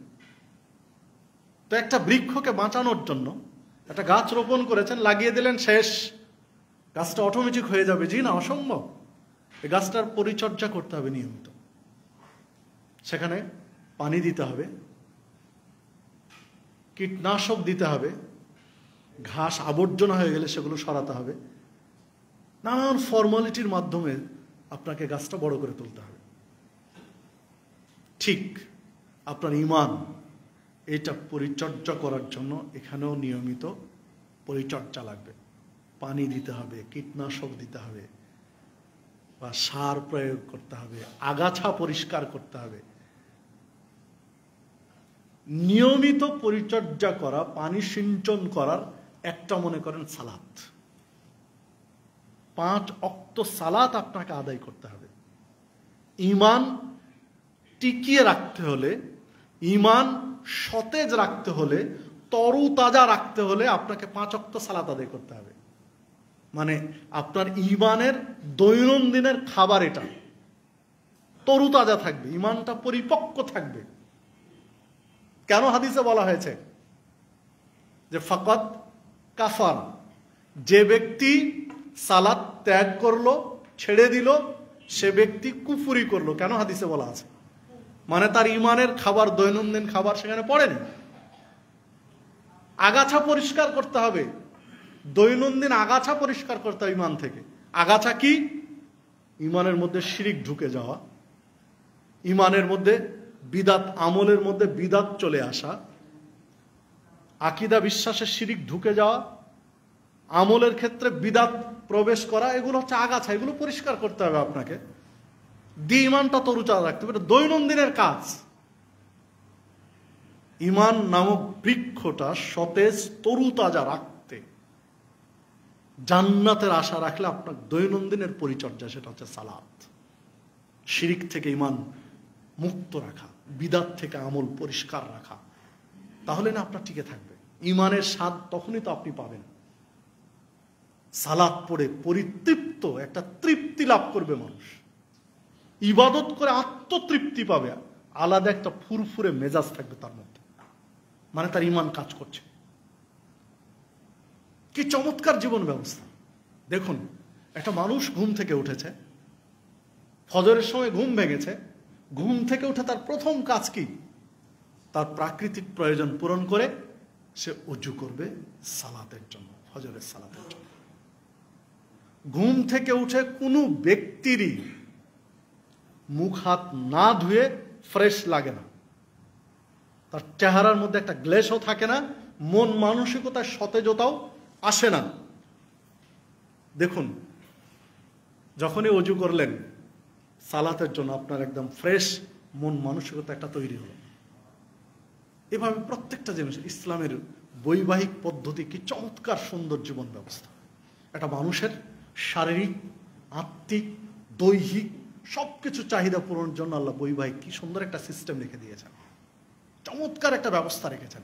তো একটা বৃক্ষকে বাঁচানোর জন্য একটা গাছ রোপণ করেছেন, লাগিয়ে দিলেন, শেষ, গাছটা অটোমেটিক হয়ে যাবে? জি না, অসম্ভব। এই গাছটার পরিচর্যা করতে হবে নিয়মিত, সেখানে পানি দিতে হবে, কীটনাশক দিতে হবে, ঘাস আবর্জনা হয়ে গেলে সেগুলো সরাতে হবে, নানান ফর্মালিটির মাধ্যমে আপনাকে গাছটা বড় করে তুলতে হবে। ঠিক আপনার ইমান, এটা পরিচর্যা করার জন্য এখানেও নিয়মিত পরিচর্যা লাগবে, পানি দিতে হবে, কীটনাশক দিতে হবে, বা সার প্রয়োগ করতে হবে, আগাছা পরিষ্কার করতে হবে। নিয়মিত পরিচর্যা করা, পানি সিঞ্চন করার একটা মনে করেন সালাত। 5 ওয়াক্ত সালাত আপনাকে আদায় করতে হবে। ঈমান টিকিয়ে রাখতে হলে, ঈমান সতেজ রাখতে হলে, তরুতাজা রাখতে হলে আপনাকে 5 ওয়াক্ত সালাত আদায় করতে হবে। মানে আপনার ঈমানের দৈনন্দিনের খাবার এটা তরুতাজা থাকবে, ঈমানটা পরিপক্ক থাকবে। কেন হাদিসে বলা হয়েছে যে ফাকাত কাফার, যে ব্যক্তি সালাত ত্যাগ করলো, ছেড়ে দিল, সে ব্যক্তি কুফরি করলো। কেন হাদিসে বলা আছে? মানে তার ঈমানের খাবার, দৈনন্দিন খাবার সেখানে পড়েনি। আগাছা পরিষ্কার করতে হবে, দৈনন্দিন আগাছা পরিষ্কার করতে হবে ঈমান থেকে। আগাছা কি? ঈমানের মধ্যে শিরিক ঢুকে যাওয়া, ঈমানের মধ্যে বিদাত, আমলের মধ্যে বিদাত চলে আসা, আকীদা বিশ্বাসের শিরিক ঢুকে যাওয়া, আমলের ক্ষেত্রে বিদাত প্রবেশ করা, এগুলো হচ্ছে আগাছা। এগুলো পরিষ্কার করতে হবে আপনাকে, দিয়ে ঈমানটা তরুতাজা রাখতে হবে। এটা দৈনন্দিনের কাজ। ঈমান নামক বৃক্ষটা সতেজ তরুতাজা রাখতে, জান্নাতের আশা রাখলে আপনার দৈনন্দিনের পরিচর্যা, সেটা হচ্ছে সালাত। শিরিক থেকে ঈমান মুক্ত রাখা, বিদাত থেকে আমল পরিষ্কার রাখা, তাহলে না আপনার টিকে থাকবে। ঈমানের স্বাদ তখনই তো আপনি পাবেন। সালাত পড়ে পরিতৃপ্ত একটা তৃপ্তি লাভ করবে মানুষ, ইবাদত করে আত্মতৃপ্তি পাবে, আলাদা একটা ফুরফুরে মেজাজ থাকবে তার মধ্যে, মানে তার ঈমান কাজ করছে। কি চমৎকার জীবন ব্যবস্থা! দেখুন, একটা মানুষ ঘুম থেকে উঠেছে, ফজরের সময় ঘুম ভেঙেছে, ঘুম থেকে উঠে তার প্রথম কাজ কি? তার প্রাকৃতিক প্রয়োজন পূরণ করে সে ওযু করবে সালাতের জন্য, ফজরের সালাতের জন্য। ঘুম থেকে উঠে কোনো ব্যক্তিরই মুখ হাত না ধুয়ে ফ্রেশ লাগে না, তার চেহারার মধ্যে একটা গ্লেশও থাকে না, মন মানসিকতার সতেজতাও আসে না। দেখুন, যখনই ওযু করলেন সালাতের জন্য, আপনার একদম ফ্রেশ মন মানসিকতা একটা তৈরি হলো। এভাবে প্রত্যেকটা জিনিস, ইসলামের বৈবাহিক পদ্ধতি কি চমৎকার সুন্দর জীবন ব্যবস্থা। একটা মানুষের শারীরিক, আত্মিক, দৈহিক সবকিছু চাহিদা পূরণের জন্য আল্লাহ বৈবাহিক কি সুন্দর একটা সিস্টেম রেখে দিয়েছেন, চমৎকার একটা ব্যবস্থা রেখেছেন।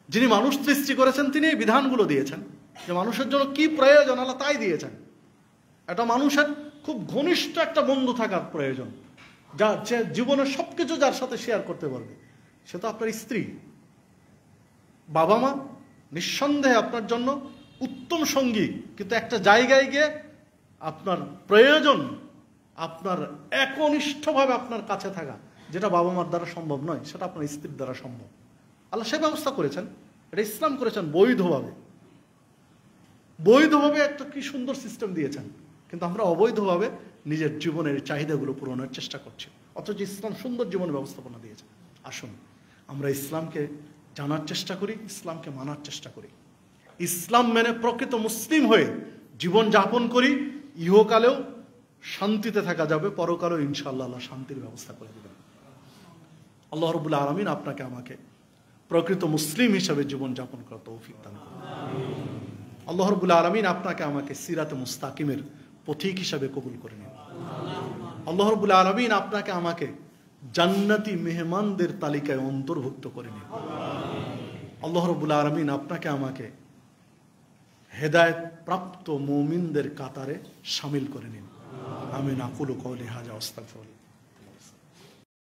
যিনি মানুষ সৃষ্টি করেছেন তিনি এই বিধানগুলো দিয়েছেন, যে মানুষের জন্য কি প্রয়োজন আল্লাহ তাই দিয়েছেন। একটা মানুষের খুব ঘনিষ্ঠ একটা বন্ধু থাকার প্রয়োজন, যে জীবনের সবকিছু যার সাথে শেয়ার করতে পারবে, সে তো আপনার স্ত্রী। বাবা মা নিঃসন্দেহে আপনার জন্য উত্তম সঙ্গী, কিন্তু একটা জায়গায় গিয়ে আপনার প্রয়োজন আপনার একনিষ্ঠভাবে আপনার কাছে থাকা, যেটা বাবা মার দ্বারা সম্ভব নয়, সেটা আপনার স্ত্রীর দ্বারা সম্ভব। আল্লাহ সে ব্যবস্থা করেছেন, এটা ইসলাম করেছেন বৈধভাবে। বৈধভাবে একটা কি সুন্দর সিস্টেম দিয়েছেন, কিন্তু আমরা অবৈধভাবে নিজের জীবনের চাহিদাগুলো পূরণের চেষ্টা করছি, অথচ ইসলাম সুন্দর জীবন ব্যবস্থাপনা দিয়েছে। আসুন আমরা ইসলামকে জানার চেষ্টা করি, ইসলামকে মানার চেষ্টা করি, ইসলাম মেনে প্রকৃত মুসলিম হয়ে জীবন যাপন করি। ইহকালেও শান্তিতে থাকা যাবে, পরকালেও ইনশাআল্লাহ আল্লাহ শান্তির ব্যবস্থা করে দেবেন। আল্লাহ রাব্বুল আলামিন আপনাকে আমাকে প্রকৃত মুসলিম হিসেবে জীবন যাপন করার তৌফিক দান করুন। আল্লাহ রাব্বুল আলামিন আপনাকে আমাকে সিরাতে মুস্তাকিমের পথিক হিসেবে কবুল করে নিন। আল্লাহ রাব্বুল আলামিন আপনাকে আমাকে জান্নাতি মেহমানদের তালিকায় অন্তর্ভুক্ত করে নিন। আল্লাহ রাব্বুল আলামিন আপনাকে আমাকে হেদায়েত প্রাপ্ত মুমিনদের কাতারে শামিল করে নিন। আমিন। আকুলু কওলি হাযা ওয়াস্তাগফিরুল্লাহ।